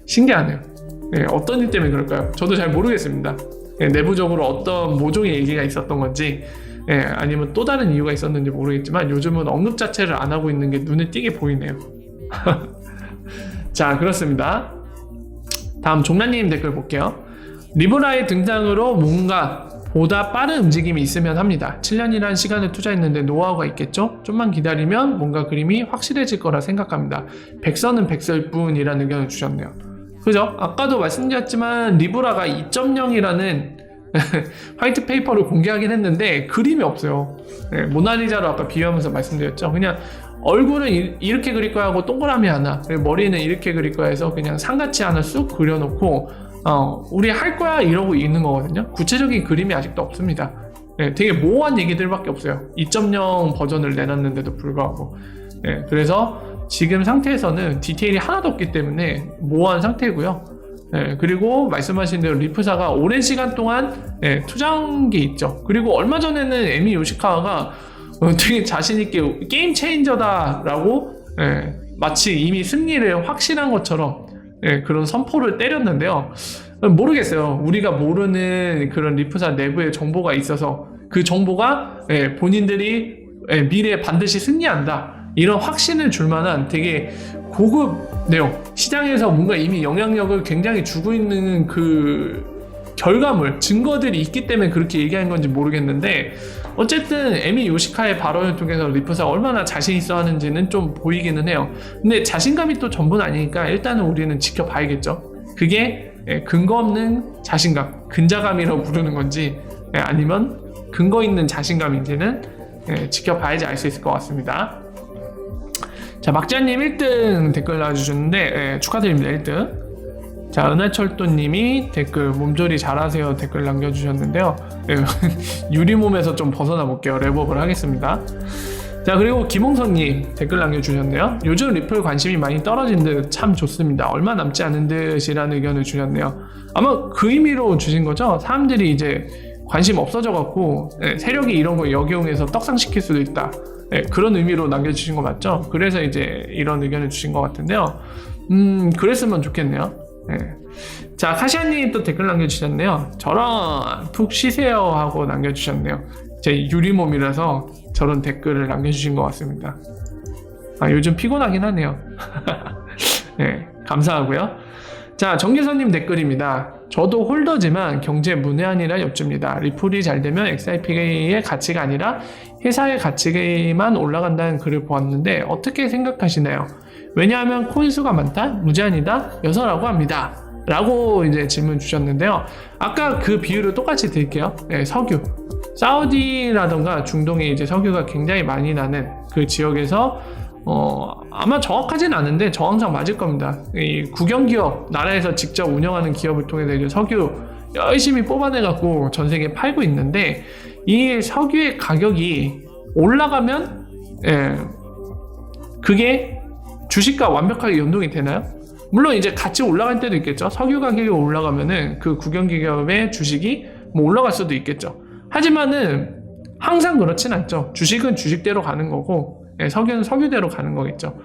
A: 신기하네요. 어떤 일 때문에 그럴까요? 저도 잘 모르겠습니다. 내부적으로 어떤 모종의 얘기가 있었던 건지 아니면 또 다른 이유가 있었는지 모르겠지만 요즘은 언급 자체를 안 하고 있는 게 눈에 띄게 보이네요. 자, 그렇습니다. 다음 종란님 댓글 볼게요. 리브라의 등장으로 뭔가 보다 빠른 움직임이 있으면 합니다. 7년이라는 시간을 투자했는데 노하우가 있겠죠? 좀만 기다리면 뭔가 그림이 확실해질 거라 생각합니다. 백서는 백서일 뿐이라는 의견을 주셨네요. 그죠? 아까도 말씀드렸지만 리브라가 2.0이라는 화이트 페이퍼를 공개하긴 했는데 그림이 없어요. 모나리자로 아까 비유하면서 말씀드렸죠. 그냥 얼굴은 이렇게 그릴 거야 하고 동그라미 하나, 그리고 머리는 이렇게 그릴 거야 해서 그냥 상같이 하나 쑥 그려놓고 우리 할 거야 이러고 있는 거거든요. 구체적인 그림이 아직도 없습니다. 되게 모호한 얘기들밖에 없어요. 2.0 버전을 내놨는데도 불구하고. 그래서 지금 상태에서는 디테일이 하나도 없기 때문에 모호한 상태고요. 그리고 말씀하신 대로 리프사가 오랜 시간 동안 투자한 게 있죠. 그리고 얼마 전에는 에미 요시카와가 되게 자신있게 게임 체인저다라고 마치 이미 승리를 확신한 것처럼 그런 선포를 때렸는데요. 모르겠어요. 우리가 모르는 그런 리프사 내부의 정보가 있어서 그 정보가 본인들이 미래에 반드시 승리한다 이런 확신을 줄 만한 되게 고급 내용, 시장에서 뭔가 이미 영향력을 굉장히 주고 있는 그 결과물, 증거들이 있기 때문에 그렇게 얘기한 건지 모르겠는데 어쨌든 에미 요시카의 발언을 통해서 리프사가 얼마나 자신 있어 하는지는 좀 보이기는 해요. 근데 자신감이 또 전부는 아니니까 일단은 우리는 지켜봐야겠죠. 그게 근거 없는 자신감, 근자감이라고 부르는 건지 아니면 근거 있는 자신감인지는 지켜봐야지 알 수 있을 것 같습니다. 자, 막자님 1등 댓글 놔주셨는데 축하드립니다. 1등. 자, 은하철도님이 댓글 몸조리 잘하세요 댓글 남겨주셨는데요. 유리몸에서 좀 벗어나 볼게요. 랩업을 하겠습니다. 자, 그리고 김홍성님 댓글 남겨주셨네요. 요즘 리플 관심이 많이 떨어진 듯 참 좋습니다. 얼마 남지 않은 듯이라는 의견을 주셨네요. 아마 그 의미로 주신 거죠? 사람들이 이제 관심 없어져갖고 세력이 이런 거 역이용해서 떡상시킬 수도 있다. 그런 의미로 남겨주신 거 맞죠? 그래서 이제 이런 의견을 주신 것 같은데요. 그랬으면 좋겠네요. 자, 카시아님 또 댓글 남겨주셨네요. 저런 푹 쉬세요 하고 남겨주셨네요. 제 유리몸이라서 저런 댓글을 남겨주신 것 같습니다. 요즘 피곤하긴 하네요. 감사하고요. 자, 정기선님 댓글입니다. 저도 홀더지만 경제 문외한이라 여쭙니다. 리플이 잘 되면 XRP의 가치가 아니라 회사의 가치만 올라간다는 글을 보았는데 어떻게 생각하시나요? 왜냐하면 코인 수가 많다, 무제한이다, 여서라고 합니다. 라고 이제 질문 주셨는데요. 아까 그 비유를 똑같이 드릴게요. 석유. 사우디라던가 중동에 이제 석유가 굉장히 많이 나는 그 지역에서 아마 정확하진 않은데 저항상 맞을 겁니다. 이 국영기업, 나라에서 직접 운영하는 기업을 통해서 이제 석유 열심히 뽑아내갖고 전 세계에 팔고 있는데 이 석유의 가격이 올라가면 그게 주식과 완벽하게 연동이 되나요? 물론 이제 같이 올라갈 때도 있겠죠. 석유 가격이 올라가면은 그 국영기업의 주식이 뭐 올라갈 수도 있겠죠. 하지만은 항상 그렇진 않죠. 주식은 주식대로 가는 거고 석유는 석유대로 가는 거겠죠.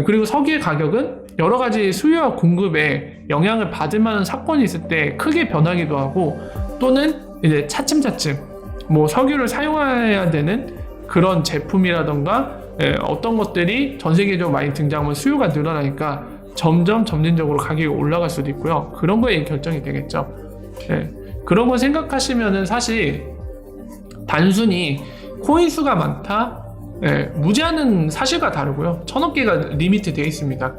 A: 그리고 석유의 가격은 여러 가지 수요와 공급에 영향을 받을 만한 사건이 있을 때 크게 변하기도 하고, 또는 이제 차츰차츰 뭐 석유를 사용해야 되는 그런 제품이라던가 어떤 것들이 전 세계적으로 많이 등장하면 수요가 늘어나니까 점진적으로 가격이 올라갈 수도 있고요. 그런 거에 결정이 되겠죠. 그런 거 생각하시면은 사실 단순히 코인 수가 많다, 무제한은 사실과 다르고요. 1000억 개가 리미트 되어 있습니다.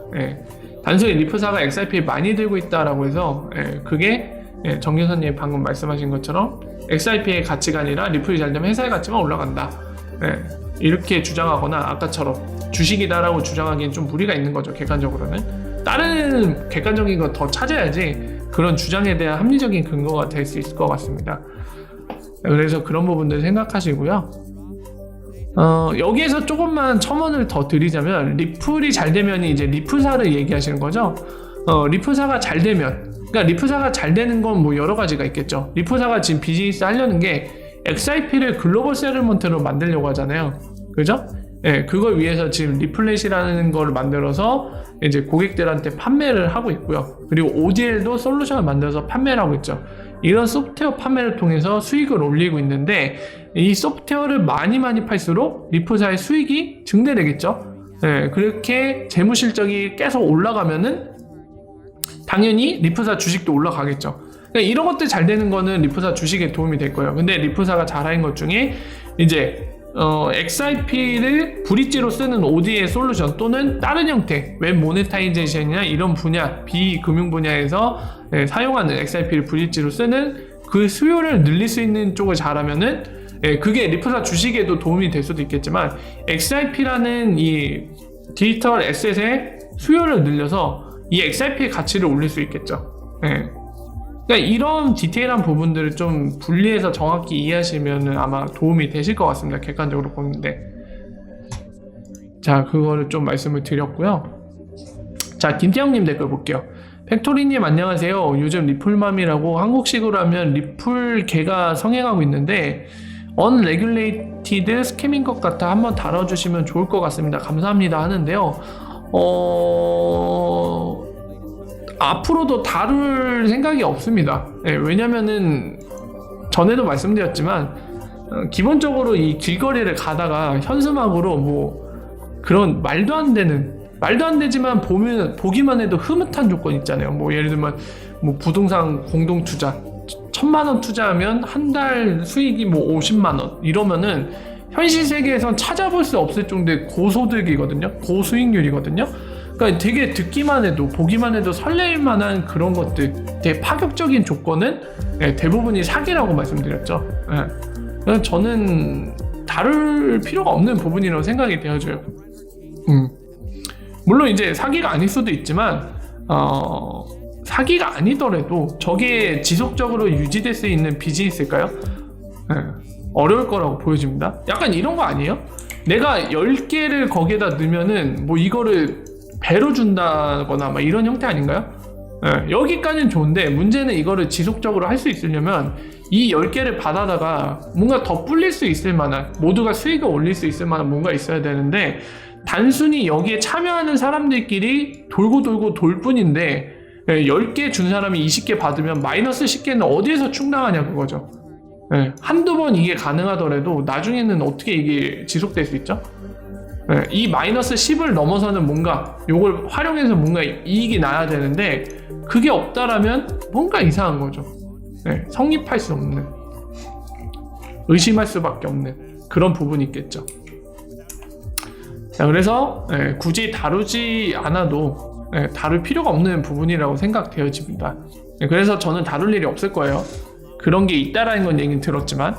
A: 단순히 리프사가 XRP 많이 들고 있다라고 해서 그게 정교사님 방금 말씀하신 것처럼 XRP의 가치가 아니라 리플이 잘 되면 회사의 가치만 올라간다, 이렇게 주장하거나 아까처럼 주식이다라고 주장하기엔 좀 무리가 있는 거죠. 객관적으로는 다른 객관적인 거 더 찾아야지 그런 주장에 대한 합리적인 근거가 될 수 있을 것 같습니다. 그래서 그런 부분들 생각하시고요. 여기에서 조금만 첨언을 더 드리자면, 리플이 잘 되면 이제 리프사를 얘기하시는 거죠. 리프사가 잘 되면, 그러니까 리프사가 잘 되는 건 뭐 여러 가지가 있겠죠. 리프사가 지금 비즈니스 하려는 게 XRP를 글로벌 세틀먼트로 만들려고 하잖아요. 그죠? 그걸 위해서 지금 리플렛이라는 걸 만들어서 이제 고객들한테 판매를 하고 있고요. 그리고 ODL도 솔루션을 만들어서 판매를 하고 있죠. 이런 소프트웨어 판매를 통해서 수익을 올리고 있는데, 이 소프트웨어를 많이 팔수록 리프사의 수익이 증대되겠죠. 그렇게 재무실적이 계속 올라가면은 당연히 리프사 주식도 올라가겠죠. 그러니까 이런 것들 잘 되는 거는 리프사 주식에 도움이 될 거예요. 근데 리프사가 잘하는 것 중에 이제 XRP를 브릿지로 쓰는 ODA 솔루션 또는 다른 형태 웹 모네타이제이션이나 이런 분야, 비금융 분야에서 사용하는 XRP를 브릿지로 쓰는 그 수요를 늘릴 수 있는 쪽을 잘하면은 그게 리프사 주식에도 도움이 될 수도 있겠지만, XRP라는 이 디지털 에셋의 수요를 늘려서 이 XRP의 가치를 올릴 수 있겠죠. 그러니까 이런 디테일한 부분들을 좀 분리해서 정확히 이해하시면 아마 도움이 되실 것 같습니다. 객관적으로 보는데. 자, 그거를 좀 말씀을 드렸고요. 자, 김태형님 댓글 볼게요. 팩토리님 안녕하세요. 요즘 리플맘이라고 한국식으로 하면 리플계가 성행하고 있는데 언레귤레이티드 스캠인 것 같아 한번 다뤄주시면 좋을 것 같습니다. 감사합니다 하는데요. 앞으로도 다룰 생각이 없습니다. 왜냐면은 전에도 말씀드렸지만 기본적으로 이 길거리를 가다가 현수막으로 뭐 그런 말도 안 되지만 보기만 해도 흐뭇한 조건 있잖아요. 뭐 예를 들면 뭐 부동산 공동 투자 1000만원 투자하면 한 달 수익이 뭐 50만원 이러면은 현실 세계에선 찾아볼 수 없을 정도의 고소득이거든요. 고수익률이거든요. 그러니까 되게 듣기만 해도 보기만 해도 설렐 만한 그런 것들, 되게 파격적인 조건은 대부분이 사기라고 말씀드렸죠. 그래서 저는 다룰 필요가 없는 부분이라고 생각이 되어져요. 물론 이제 사기가 아닐 수도 있지만 사기가 아니더라도 저게 지속적으로 유지될 수 있는 비즈니스일까요? 어려울 거라고 보여집니다. 약간 이런 거 아니에요? 내가 10개를 거기에다 넣으면은 뭐 이거를 배로 준다거나 막 이런 형태 아닌가요? 여기까지는 좋은데 문제는 이거를 지속적으로 할 수 있으려면 이 10개를 받아다가 뭔가 더 불릴 수 있을 만한, 모두가 수익을 올릴 수 있을 만한 뭔가 있어야 되는데 단순히 여기에 참여하는 사람들끼리 돌고 돌 뿐인데 10개 준 사람이 20개 받으면 마이너스 10개는 어디에서 충당하냐 그거죠. 한두 번 이게 가능하더라도 나중에는 어떻게 이게 지속될 수 있죠? 이 마이너스 10을 넘어서는 뭔가 요걸 활용해서 뭔가 이익이 나야 되는데 그게 없다라면 뭔가 이상한 거죠. 성립할 수 없는, 의심할 수밖에 없는 그런 부분이 있겠죠. 자, 그래서 굳이 다루지 않아도 다룰 필요가 없는 부분이라고 생각되어집니다. 그래서 저는 다룰 일이 없을 거예요. 그런 게 있다라는 건 얘기는 들었지만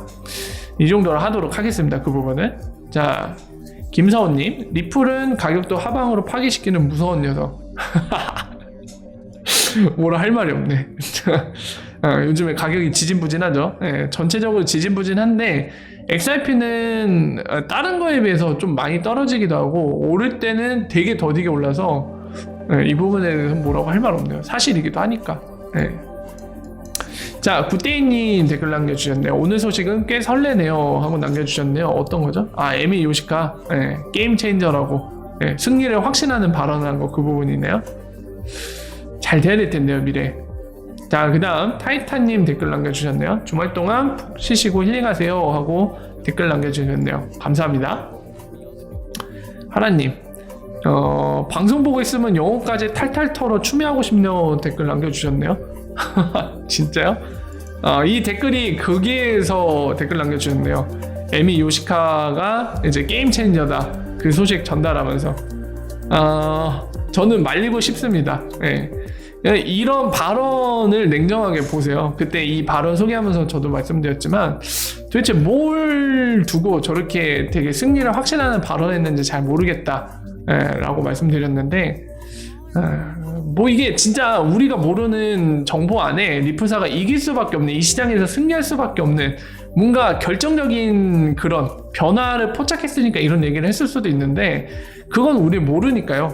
A: 이 정도로 하도록 하겠습니다. 그 부분은. 자, 김서원님, 리플은 가격도 하방으로 파기시키는 무서운 녀석. 뭐라 할 말이 없네. 요즘에 가격이 지진부진하죠. 전체적으로 지진부진한데 XRP는 다른 거에 비해서 좀 많이 떨어지기도 하고 오를 때는 되게 더디게 올라서 이 부분에 대해서 뭐라고 할 말 없네요. 사실이기도 하니까. 자, 굿데이님 댓글 남겨주셨네요. 오늘 소식은 꽤 설레네요 하고 남겨주셨네요. 어떤 거죠? 에미 요시카 게임 체인저라고 승리를 확신하는 발언을 한 거 그 부분이네요. 잘 돼야 될 텐데요, 미래. 자, 그 다음 타이탄님 댓글 남겨주셨네요. 주말 동안 푹 쉬시고 힐링하세요 하고 댓글 남겨주셨네요. 감사합니다. 하라님, 방송 보고 있으면 영혼까지 탈탈 털어 추미하고 싶네요 댓글 남겨주셨네요. 진짜요? 이 댓글이 거기에서 댓글 남겨주셨네요. 에미 요시카가 이제 게임 체인저다 그 소식 전달하면서 저는 말리고 싶습니다. 네. 이런 발언을 냉정하게 보세요. 그때 이 발언 소개하면서 저도 말씀드렸지만 도대체 뭘 두고 저렇게 되게 승리를 확신하는 발언했는지 잘 모르겠다 라고 말씀드렸는데 뭐 이게 진짜 우리가 모르는 정보 안에 리프사가 이길 수밖에 없는, 이 시장에서 승리할 수밖에 없는 뭔가 결정적인 그런 변화를 포착했으니까 이런 얘기를 했을 수도 있는데 그건 우리 모르니까요.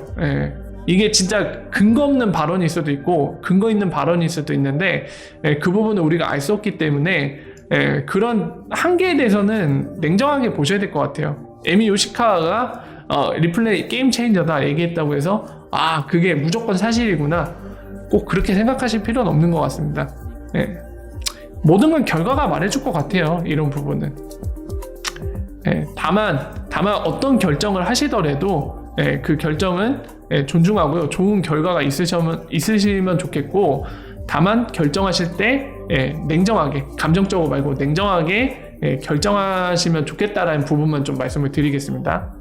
A: 이게 진짜 근거 없는 발언일 수도 있고 근거 있는 발언일 수도 있는데 그 부분을 우리가 알 수 없기 때문에 그런 한계에 대해서는 냉정하게 보셔야 될 것 같아요. 에미 요시카가 리플레이 게임 체인저다 얘기했다고 해서 그게 무조건 사실이구나 꼭 그렇게 생각하실 필요는 없는 것 같습니다. 모든 건 결과가 말해줄 것 같아요. 이런 부분은. 다만 어떤 결정을 하시더라도 그 결정은 존중하고요. 좋은 결과가 있으시면 좋겠고, 다만 결정하실 때 냉정하게, 감정적으로 말고 냉정하게 결정하시면 좋겠다라는 부분만 좀 말씀을 드리겠습니다.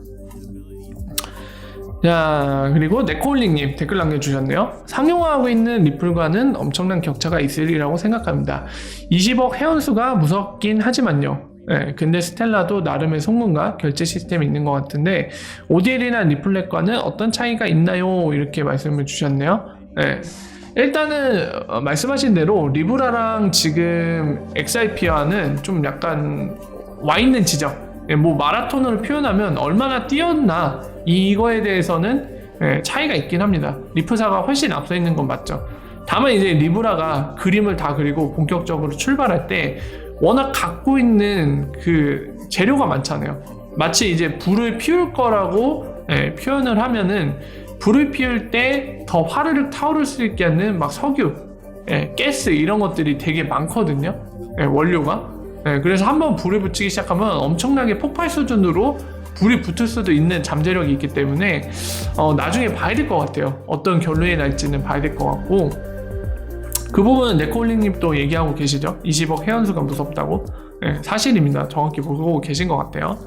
A: 자, 그리고 네코울링님 댓글 남겨주셨네요. 상용화하고 있는 리플과는 엄청난 격차가 있으리라고 생각합니다. 20억 회원수가 무섭긴 하지만요. 근데 스텔라도 나름의 송금과 결제 시스템이 있는 것 같은데 ODL이나 리플렛과는 어떤 차이가 있나요? 이렇게 말씀을 주셨네요. 일단은 말씀하신 대로 리브라랑 지금 XIP와는 좀 약간 와 있는 지점, 뭐 마라톤으로 표현하면 얼마나 뛰었나 이거에 대해서는 차이가 있긴 합니다. 리프사가 훨씬 앞서 있는 건 맞죠. 다만 이제 리브라가 그림을 다 그리고 본격적으로 출발할 때 워낙 갖고 있는 그 재료가 많잖아요. 마치 이제 불을 피울 거라고 표현을 하면은 불을 피울 때 더 화르륵 타오를 수 있게 하는 막 석유, 가스 이런 것들이 되게 많거든요. 원료가. 그래서 한번 불을 붙이기 시작하면 엄청나게 폭발 수준으로 불이 붙을 수도 있는 잠재력이 있기 때문에 나중에 봐야 될 것 같아요. 어떤 결론이 날지는 봐야 될 것 같고, 그 부분은 네콜링님도 얘기하고 계시죠. 20억 회원수가 무섭다고. 사실입니다. 정확히 보고 계신 것 같아요.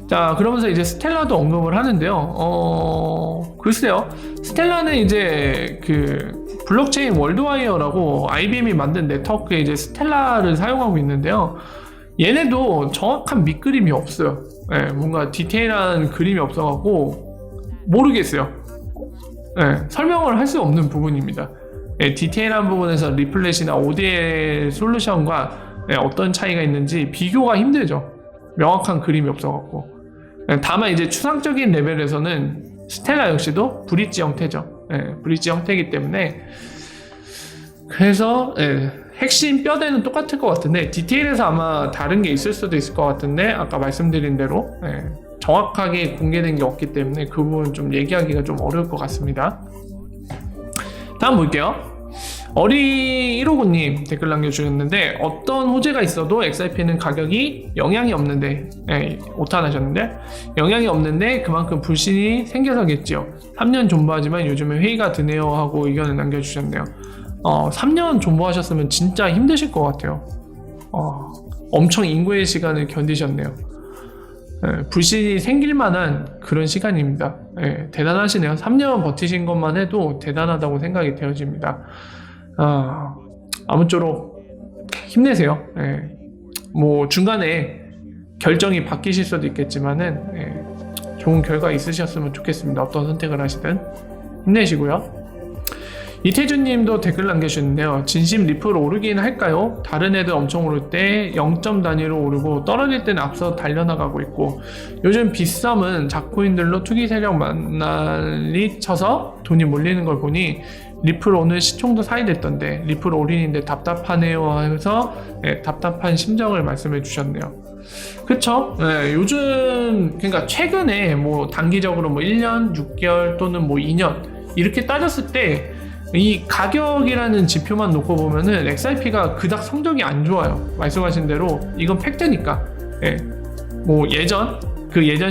A: 자, 그러면서 이제 스텔라도 언급을 하는데요. 글쎄요. 스텔라는 이제 그 블록체인 월드와이어라고 IBM이 만든 네트워크에 이제 스텔라를 사용하고 있는데요. 얘네도 정확한 밑그림이 없어요. 뭔가 디테일한 그림이 없어갖고 모르겠어요. 설명을 할 수 없는 부분입니다. 디테일한 부분에서 리플렛이나 ODL 솔루션과 어떤 차이가 있는지 비교가 힘들죠. 명확한 그림이 없어갖고. 다만 이제 추상적인 레벨에서는 스텔라 역시도 브릿지 형태죠. 브릿지 형태이기 때문에 그래서 핵심 뼈대는 똑같을 것 같은데 디테일에서 아마 다른 게 있을 수도 있을 것 같은데 아까 말씀드린 대로 정확하게 공개된 게 없기 때문에 그 부분 좀 얘기하기가 좀 어려울 것 같습니다. 다음 볼게요. 어리 159님 댓글 남겨주셨는데 어떤 호재가 있어도 XRP는 가격이 영향이 없는데 오탄하셨는데 영향이 없는데 그만큼 불신이 생겨서겠지요. 3년 존버하지만 요즘에 회의가 드네요 하고 의견을 남겨주셨네요. 3년 존버하셨으면 진짜 힘드실 것 같아요. 엄청 인고의 시간을 견디셨네요. 불신이 생길 만한 그런 시간입니다. 대단하시네요. 3년 버티신 것만 해도 대단하다고 생각이 되어집니다. 아무쪼록 힘내세요. 뭐 중간에 결정이 바뀌실 수도 있겠지만은 좋은 결과 있으셨으면 좋겠습니다. 어떤 선택을 하시든 힘내시고요. 이태준님도 댓글 남겨주셨는데요. 진심 리플 오르긴 할까요? 다른 애들 엄청 오를 때 0점 단위로 오르고 떨어질 때는 앞서 달려나가고 있고 요즘 빗썸은 작코인들로 투기 세력 만날리 쳐서 돈이 몰리는 걸 보니 리플 오늘 시총도 사이됐던데 리플 올인인데 답답하네요 하면서 답답한 심정을 말씀해 주셨네요. 그쵸? 요즘 그러니까 최근에 뭐 단기적으로 뭐 1년, 6개월 또는 뭐 2년 이렇게 따졌을 때 이 가격이라는 지표만 놓고 보면은 XRP가 그닥 성적이 안 좋아요. 말씀하신 대로 이건 팩트니까. 예. 뭐 예전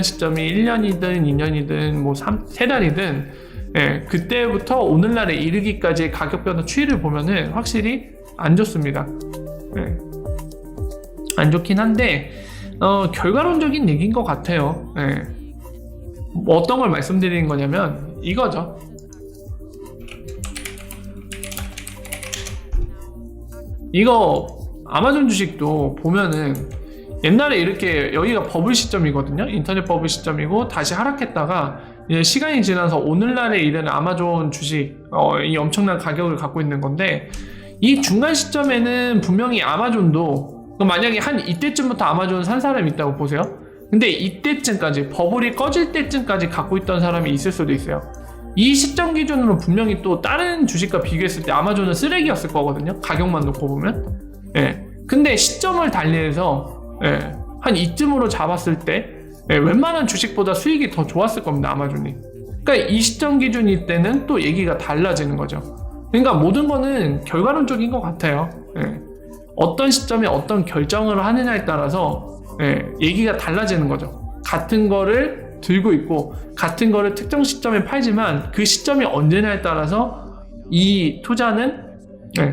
A: 시점이 1년이든 2년이든 뭐 3달이든 예, 그때부터 오늘날에 이르기까지의 가격 변화 추이를 보면은 확실히 안 좋습니다. 예. 안 좋긴 한데 결과론적인 얘기인 것 같아요. 예. 뭐 어떤 걸 말씀드리는 거냐면 이거죠. 이거 아마존 주식도 보면은 옛날에 이렇게 여기가 버블 시점이거든요. 인터넷 버블 시점이고 다시 하락했다가 이제 시간이 지나서 오늘날에 이르는 아마존 주식 이 엄청난 가격을 갖고 있는 건데 이 중간 시점에는 분명히 아마존도 만약에 한 이때쯤부터 아마존 산 사람이 있다고 보세요. 근데 이때쯤까지 버블이 꺼질 때쯤까지 갖고 있던 사람이 있을 수도 있어요. 이 시점 기준으로 분명히 또 다른 주식과 비교했을 때 아마존은 쓰레기였을 거거든요. 가격만 놓고 보면. 예. 근데 시점을 달리해서 예. 한 이쯤으로 잡았을 때 예. 웬만한 주식보다 수익이 더 좋았을 겁니다. 아마존이. 그러니까 이 시점 기준일 때는 또 얘기가 달라지는 거죠. 그러니까 모든 거는 결과론적인 것 같아요. 예. 어떤 시점에 어떤 결정을 하느냐에 따라서 예. 얘기가 달라지는 거죠. 같은 거를 들고 있고 같은 거를 특정 시점에 팔지만 그 시점이 언제냐에 따라서 이 투자는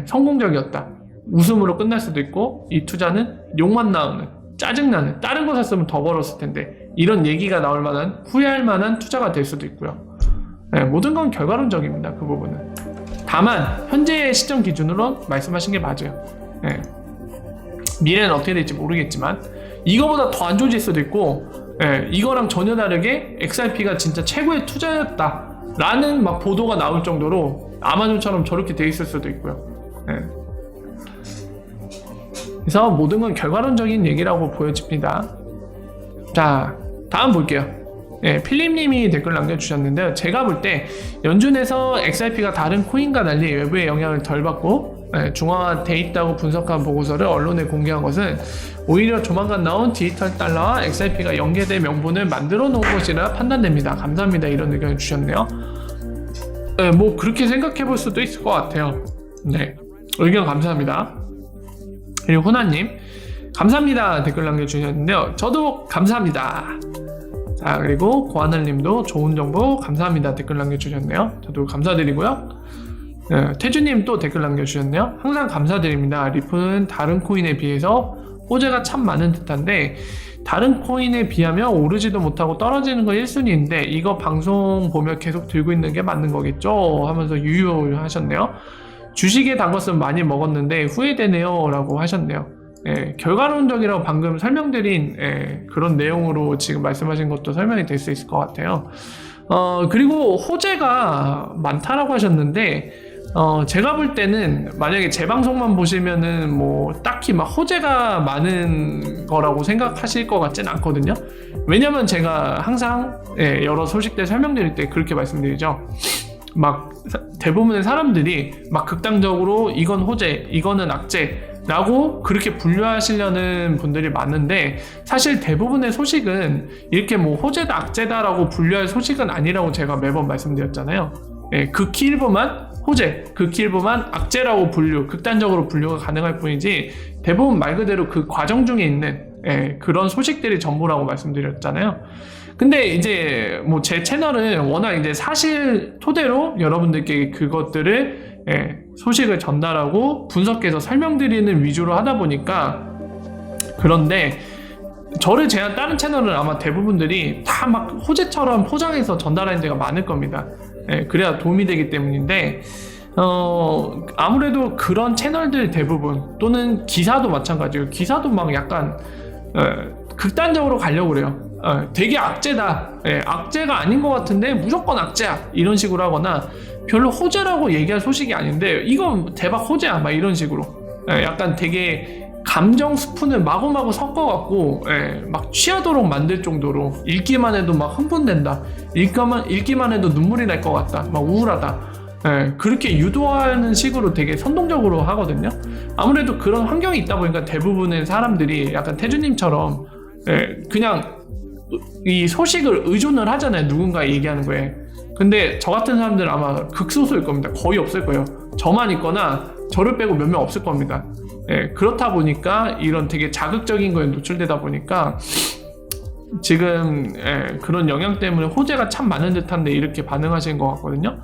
A: 성공적이었다. 웃음으로 끝날 수도 있고 이 투자는 욕만 나오는 짜증나는 다른 거 샀으면 더 벌었을 텐데 이런 얘기가 나올 만한 후회할 만한 투자가 될 수도 있고요. 모든 건 결과론적입니다. 그 부분은. 다만 현재의 시점 기준으로 말씀하신 게 맞아요. 미래는 어떻게 될지 모르겠지만 이거보다 더 안 좋아질 수도 있고 이거랑 전혀 다르게 XRP가 진짜 최고의 투자였다 라는 막 보도가 나올 정도로 아마존처럼 저렇게 돼 있을 수도 있고요. 그래서 모든 건 결과론적인 얘기라고 보여집니다. 자, 다음 볼게요. 필립님이 댓글 남겨주셨는데요. 제가 볼 때 연준에서 XRP가 다른 코인과 달리 외부의 영향을 덜 받고 중화돼 있다고 분석한 보고서를 언론에 공개한 것은 오히려 조만간 나온 디지털 달러와 XRP가 연계될 명분을 만들어 놓은 것이라 판단됩니다. 감사합니다. 이런 의견을 주셨네요. 뭐 그렇게 생각해 볼 수도 있을 것 같아요. 네, 의견 감사합니다. 그리고 호나님 감사합니다. 댓글 남겨주셨는데요. 저도 감사합니다. 자, 그리고 고하늘님도 좋은 정보 감사합니다. 댓글 남겨주셨네요. 저도 감사드리고요. 태주님 또 댓글 남겨주셨네요. 항상 감사드립니다. 리플은 다른 코인에 비해서 호재가 참 많은 듯한데 다른 코인에 비하면 오르지도 못하고 떨어지는 건 1순위인데 이거 방송 보며 계속 들고 있는 게 맞는 거겠죠? 하면서 유유하셨네요. 주식에 단 것은 많이 먹었는데 후회되네요 라고 하셨네요. 결과론적이라고 방금 설명드린 그런 내용으로 지금 말씀하신 것도 설명이 될 수 있을 것 같아요. 그리고 호재가 많다라고 하셨는데 제가 볼 때는 만약에 제 방송만 보시면은 뭐 딱히 막 호재가 많은 거라고 생각하실 것 같진 않거든요. 왜냐면 제가 항상 여러 소식들 설명드릴 때 그렇게 말씀드리죠. 막 대부분의 사람들이 막 극단적으로 이건 호재, 이거는 악재 라고 그렇게 분류하시려는 분들이 많은데 사실 대부분의 소식은 이렇게 뭐 호재다 악재다 라고 분류할 소식은 아니라고 제가 매번 말씀드렸잖아요. 극히 일부만 호재, 극히 일부만 악재라고 극단적으로 분류가 가능할 뿐이지 대부분 말 그대로 그 과정 중에 있는 그런 소식들이 전부라고 말씀드렸잖아요. 근데 이제 뭐 제 채널은 워낙 이제 사실 토대로 여러분들께 그것들을 소식을 전달하고 분석해서 설명드리는 위주로 하다 보니까 그런데 저를 제한 다른 채널은 아마 대부분들이 다 막 호재처럼 포장해서 전달하는 데가 많을 겁니다. 그래야 도움이 되기 때문인데 아무래도 그런 채널들 대부분 또는 기사도 마찬가지고 기사도 막 약간 극단적으로 가려고 그래요. 되게 악재다. 악재가 아닌 것 같은데 무조건 악재야. 이런 식으로 하거나 별로 호재라고 얘기할 소식이 아닌데 이건 대박 호재야. 막 이런 식으로 약간 되게 감정 스푼을 마구마구 섞어갖고 막 취하도록 만들 정도로 읽기만 해도 막 흥분된다. 읽기만 해도 눈물이 날 것 같다. 막 우울하다. 그렇게 유도하는 식으로 되게 선동적으로 하거든요. 아무래도 그런 환경이 있다 보니까 대부분의 사람들이 약간 태주님처럼 그냥 이 소식을 의존을 하잖아요. 누군가 얘기하는 거에. 근데 저 같은 사람들은 아마 극소수일 겁니다. 거의 없을 거예요. 저만 있거나 저를 빼고 몇 명 없을 겁니다. 그렇다 보니까 이런 되게 자극적인 거에 노출되다 보니까 지금 그런 영향 때문에 호재가 참 많은 듯한데 이렇게 반응하신 것 같거든요.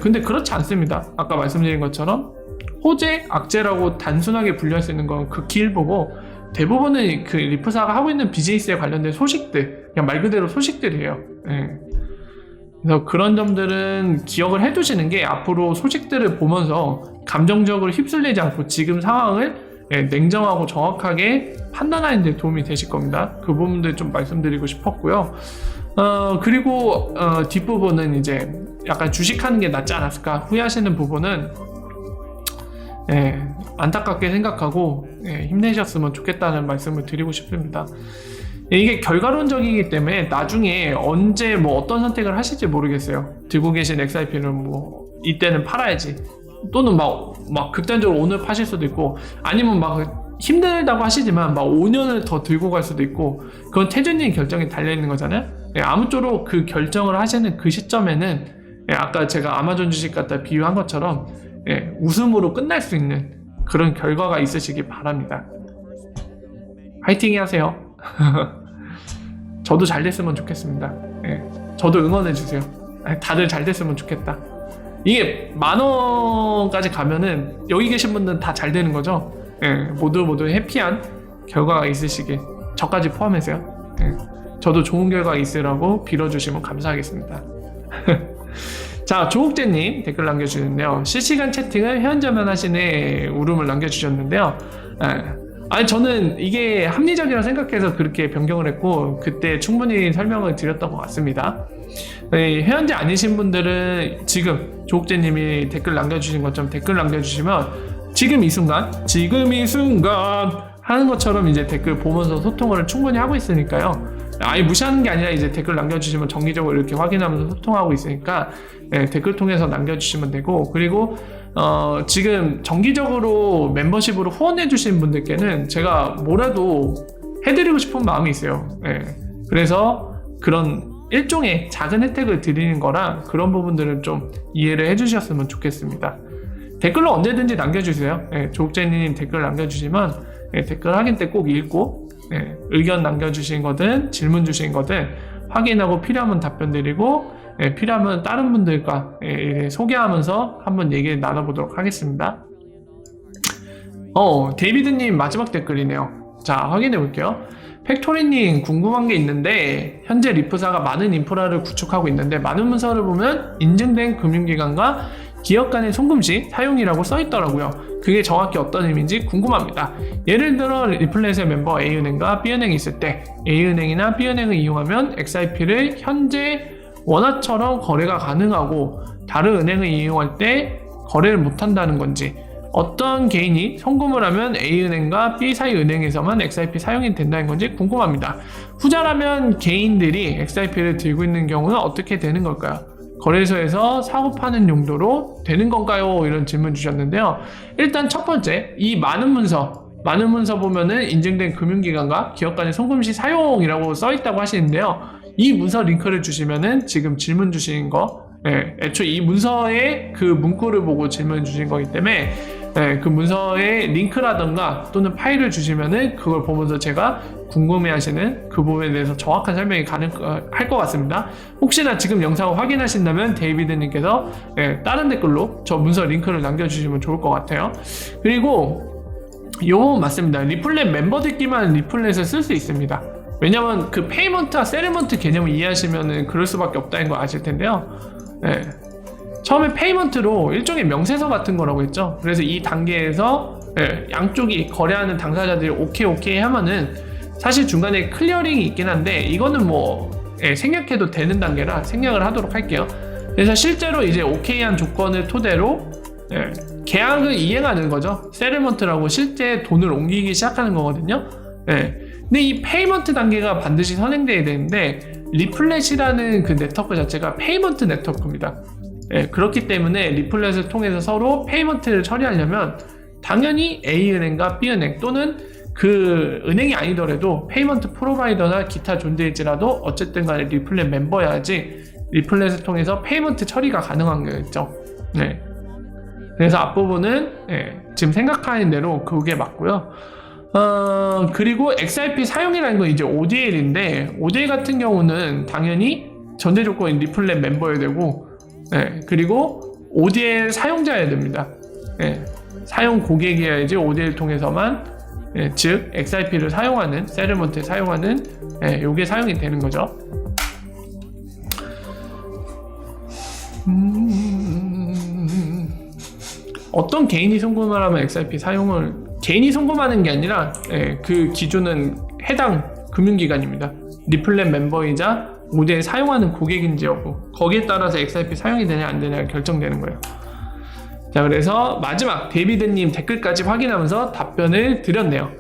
A: 근데 그렇지 않습니다. 아까 말씀드린 것처럼 호재, 악재라고 단순하게 분류할 수 있는 건 극히 일부고 대부분은 그 리프사가 하고 있는 비즈니스에 관련된 소식들, 그냥 말 그대로 소식들이에요. 그래서 그런 점들은 기억을 해두시는 게 앞으로 소식들을 보면서 감정적으로 휩쓸리지 않고 지금 상황을 냉정하고 정확하게 판단하는 데 도움이 되실 겁니다. 그 부분들 좀 말씀드리고 싶었고요. 그리고 뒷부분은 이제 약간 주식하는 게 낫지 않았을까 후회하시는 부분은 안타깝게 생각하고 힘내셨으면 좋겠다는 말씀을 드리고 싶습니다. 이게 결과론적이기 때문에 나중에 언제 뭐 어떤 선택을 하실지 모르겠어요. 들고 계신 XIP는 뭐 이때는 팔아야지 또는 막 극단적으로 오늘 파실 수도 있고 아니면 막 힘들다고 하시지만 막 5년을 더 들고 갈 수도 있고 그건 태준님 결정이 달려있는 거잖아요. 아무쪼록 그 결정을 하시는 그 시점에는 아까 제가 아마존 주식 갖다 비유한 것처럼 웃음으로 끝날 수 있는 그런 결과가 있으시기 바랍니다. 화이팅 하세요. 저도 잘 됐으면 좋겠습니다. 저도 응원해주세요. 다들 잘 됐으면 좋겠다. 이게 10,000원까지 가면은 여기 계신 분들은 다 잘 되는 거죠. 모두 해피한 결과가 있으시길 저까지 포함해서요. 저도 좋은 결과가 있으라고 빌어주시면 감사하겠습니다. 자, 조국재님 댓글 남겨주셨는데요. 실시간 채팅을 회원제만 하시네 울음을 남겨주셨는데요. 아니 저는 이게 합리적이라고 생각해서 그렇게 변경을 했고 그때 충분히 설명을 드렸던 것 같습니다. 회원제 아니신 분들은 지금 조국재님이 댓글 남겨주신 것처럼 댓글 남겨주시면 지금 이 순간 하는 것처럼 이제 댓글 보면서 소통을 충분히 하고 있으니까요. 아예 무시하는 게 아니라 이제 댓글 남겨주시면 정기적으로 이렇게 확인하면서 소통하고 있으니까 댓글 통해서 남겨주시면 되고 그리고 지금 정기적으로 멤버십으로 후원해주신 분들께는 제가 뭐라도 해드리고 싶은 마음이 있어요. 그래서 그런 일종의 작은 혜택을 드리는 거라 그런 부분들은 좀 이해를 해주셨으면 좋겠습니다. 댓글로 언제든지 남겨주세요. 조국재님 댓글 남겨주시면 댓글 확인 때 꼭 읽고 의견 남겨주신 거든 질문 주신 거든 확인하고 필요하면 답변 드리고 필요하면 다른 분들과 소개하면서 한번 얘기를 나눠보도록 하겠습니다. 데이비드님 마지막 댓글이네요. 자, 확인해 볼게요. 팩토리님 궁금한 게 있는데 현재 리프사가 많은 인프라를 구축하고 있는데 많은 문서를 보면 인증된 금융기관과 기업 간의 송금시 사용이라고 써있더라고요. 그게 정확히 어떤 의미인지 궁금합니다. 예를 들어 리플렛의 멤버 A은행과 B은행이 있을 때 A은행이나 B은행을 이용하면 XIP를 현재 원화처럼 거래가 가능하고 다른 은행을 이용할 때 거래를 못한다는 건지 어떤 개인이 송금을 하면 A은행과 B 사이 은행에서만 XIP 사용이 된다는 건지 궁금합니다. 후자라면 개인들이 XIP를 들고 있는 경우는 어떻게 되는 걸까요? 거래소에서 사고 파는 용도로 되는 건가요? 이런 질문 주셨는데요. 일단 첫 번째, 이 많은 문서 보면은 인증된 금융기관과 기업 간의 송금 시 사용이라고 써 있다고 하시는데요. 이 문서 링크를 주시면은 지금 질문 주신 거, 애초에 이 문서의 그 문구를 보고 질문 주신 거기 때문에 그 문서의 링크라던가 또는 파일을 주시면은 그걸 보면서 제가 궁금해하시는 그 부분에 대해서 정확한 설명이 가능할 것 같습니다. 혹시나 지금 영상을 확인하신다면 데이비드님께서 다른 댓글로 저 문서 링크를 남겨주시면 좋을 것 같아요. 그리고 요거 맞습니다. 리플렛 멤버들끼만 리플렛을 쓸 수 있습니다. 왜냐면 그 페이먼트와 세르먼트 개념을 이해하시면은 그럴 수밖에 없다는 거 아실 텐데요. 처음에 페이먼트로 일종의 명세서 같은 거라고 했죠. 그래서 이 단계에서 양쪽이 거래하는 당사자들이 오케이 하면은 사실 중간에 클리어링이 있긴 한데 이거는 뭐 생략해도 되는 단계라 생략을 하도록 할게요. 그래서 실제로 이제 오케이한 조건을 토대로 계약을 이행하는 거죠. 세르먼트라고 실제 돈을 옮기기 시작하는 거거든요. 근데 이 페이먼트 단계가 반드시 선행돼야 되는데 리플렛이라는 그 네트워크 자체가 페이먼트 네트워크입니다. 그렇기 때문에 리플렛을 통해서 서로 페이먼트를 처리하려면 당연히 A은행과 B은행 또는 그 은행이 아니더라도 페이먼트 프로바이더나 기타 존재일지라도 어쨌든 간에 리플렛 멤버여야지 리플렛을 통해서 페이먼트 처리가 가능한 거겠죠. 네. 그래서 앞부분은 지금 생각하는 대로 그게 맞고요. 그리고 XRP 사용이라는 건 이제 ODL인데, ODL 같은 경우는 당연히 전제 조건인 리플렛 멤버여야 되고, 그리고 ODL 사용자여야 됩니다. 사용 고객이어야지 ODL 통해서만, 즉 XRP를 사용하는, 세틀먼트에 사용하는 요게 사용이 되는 거죠. 어떤 개인이 송금을 하면 XRP 사용을, 개인이 송금하는 게 아니라 그 기준은 해당 금융기관입니다. 리플렛 멤버이자 ODL 사용하는 고객인지 여부, 거기에 따라서 XRP 사용이 되냐 안 되냐가 결정되는 거예요. 자, 그래서 마지막 데이비드님 댓글까지 확인하면서 답변을 드렸네요.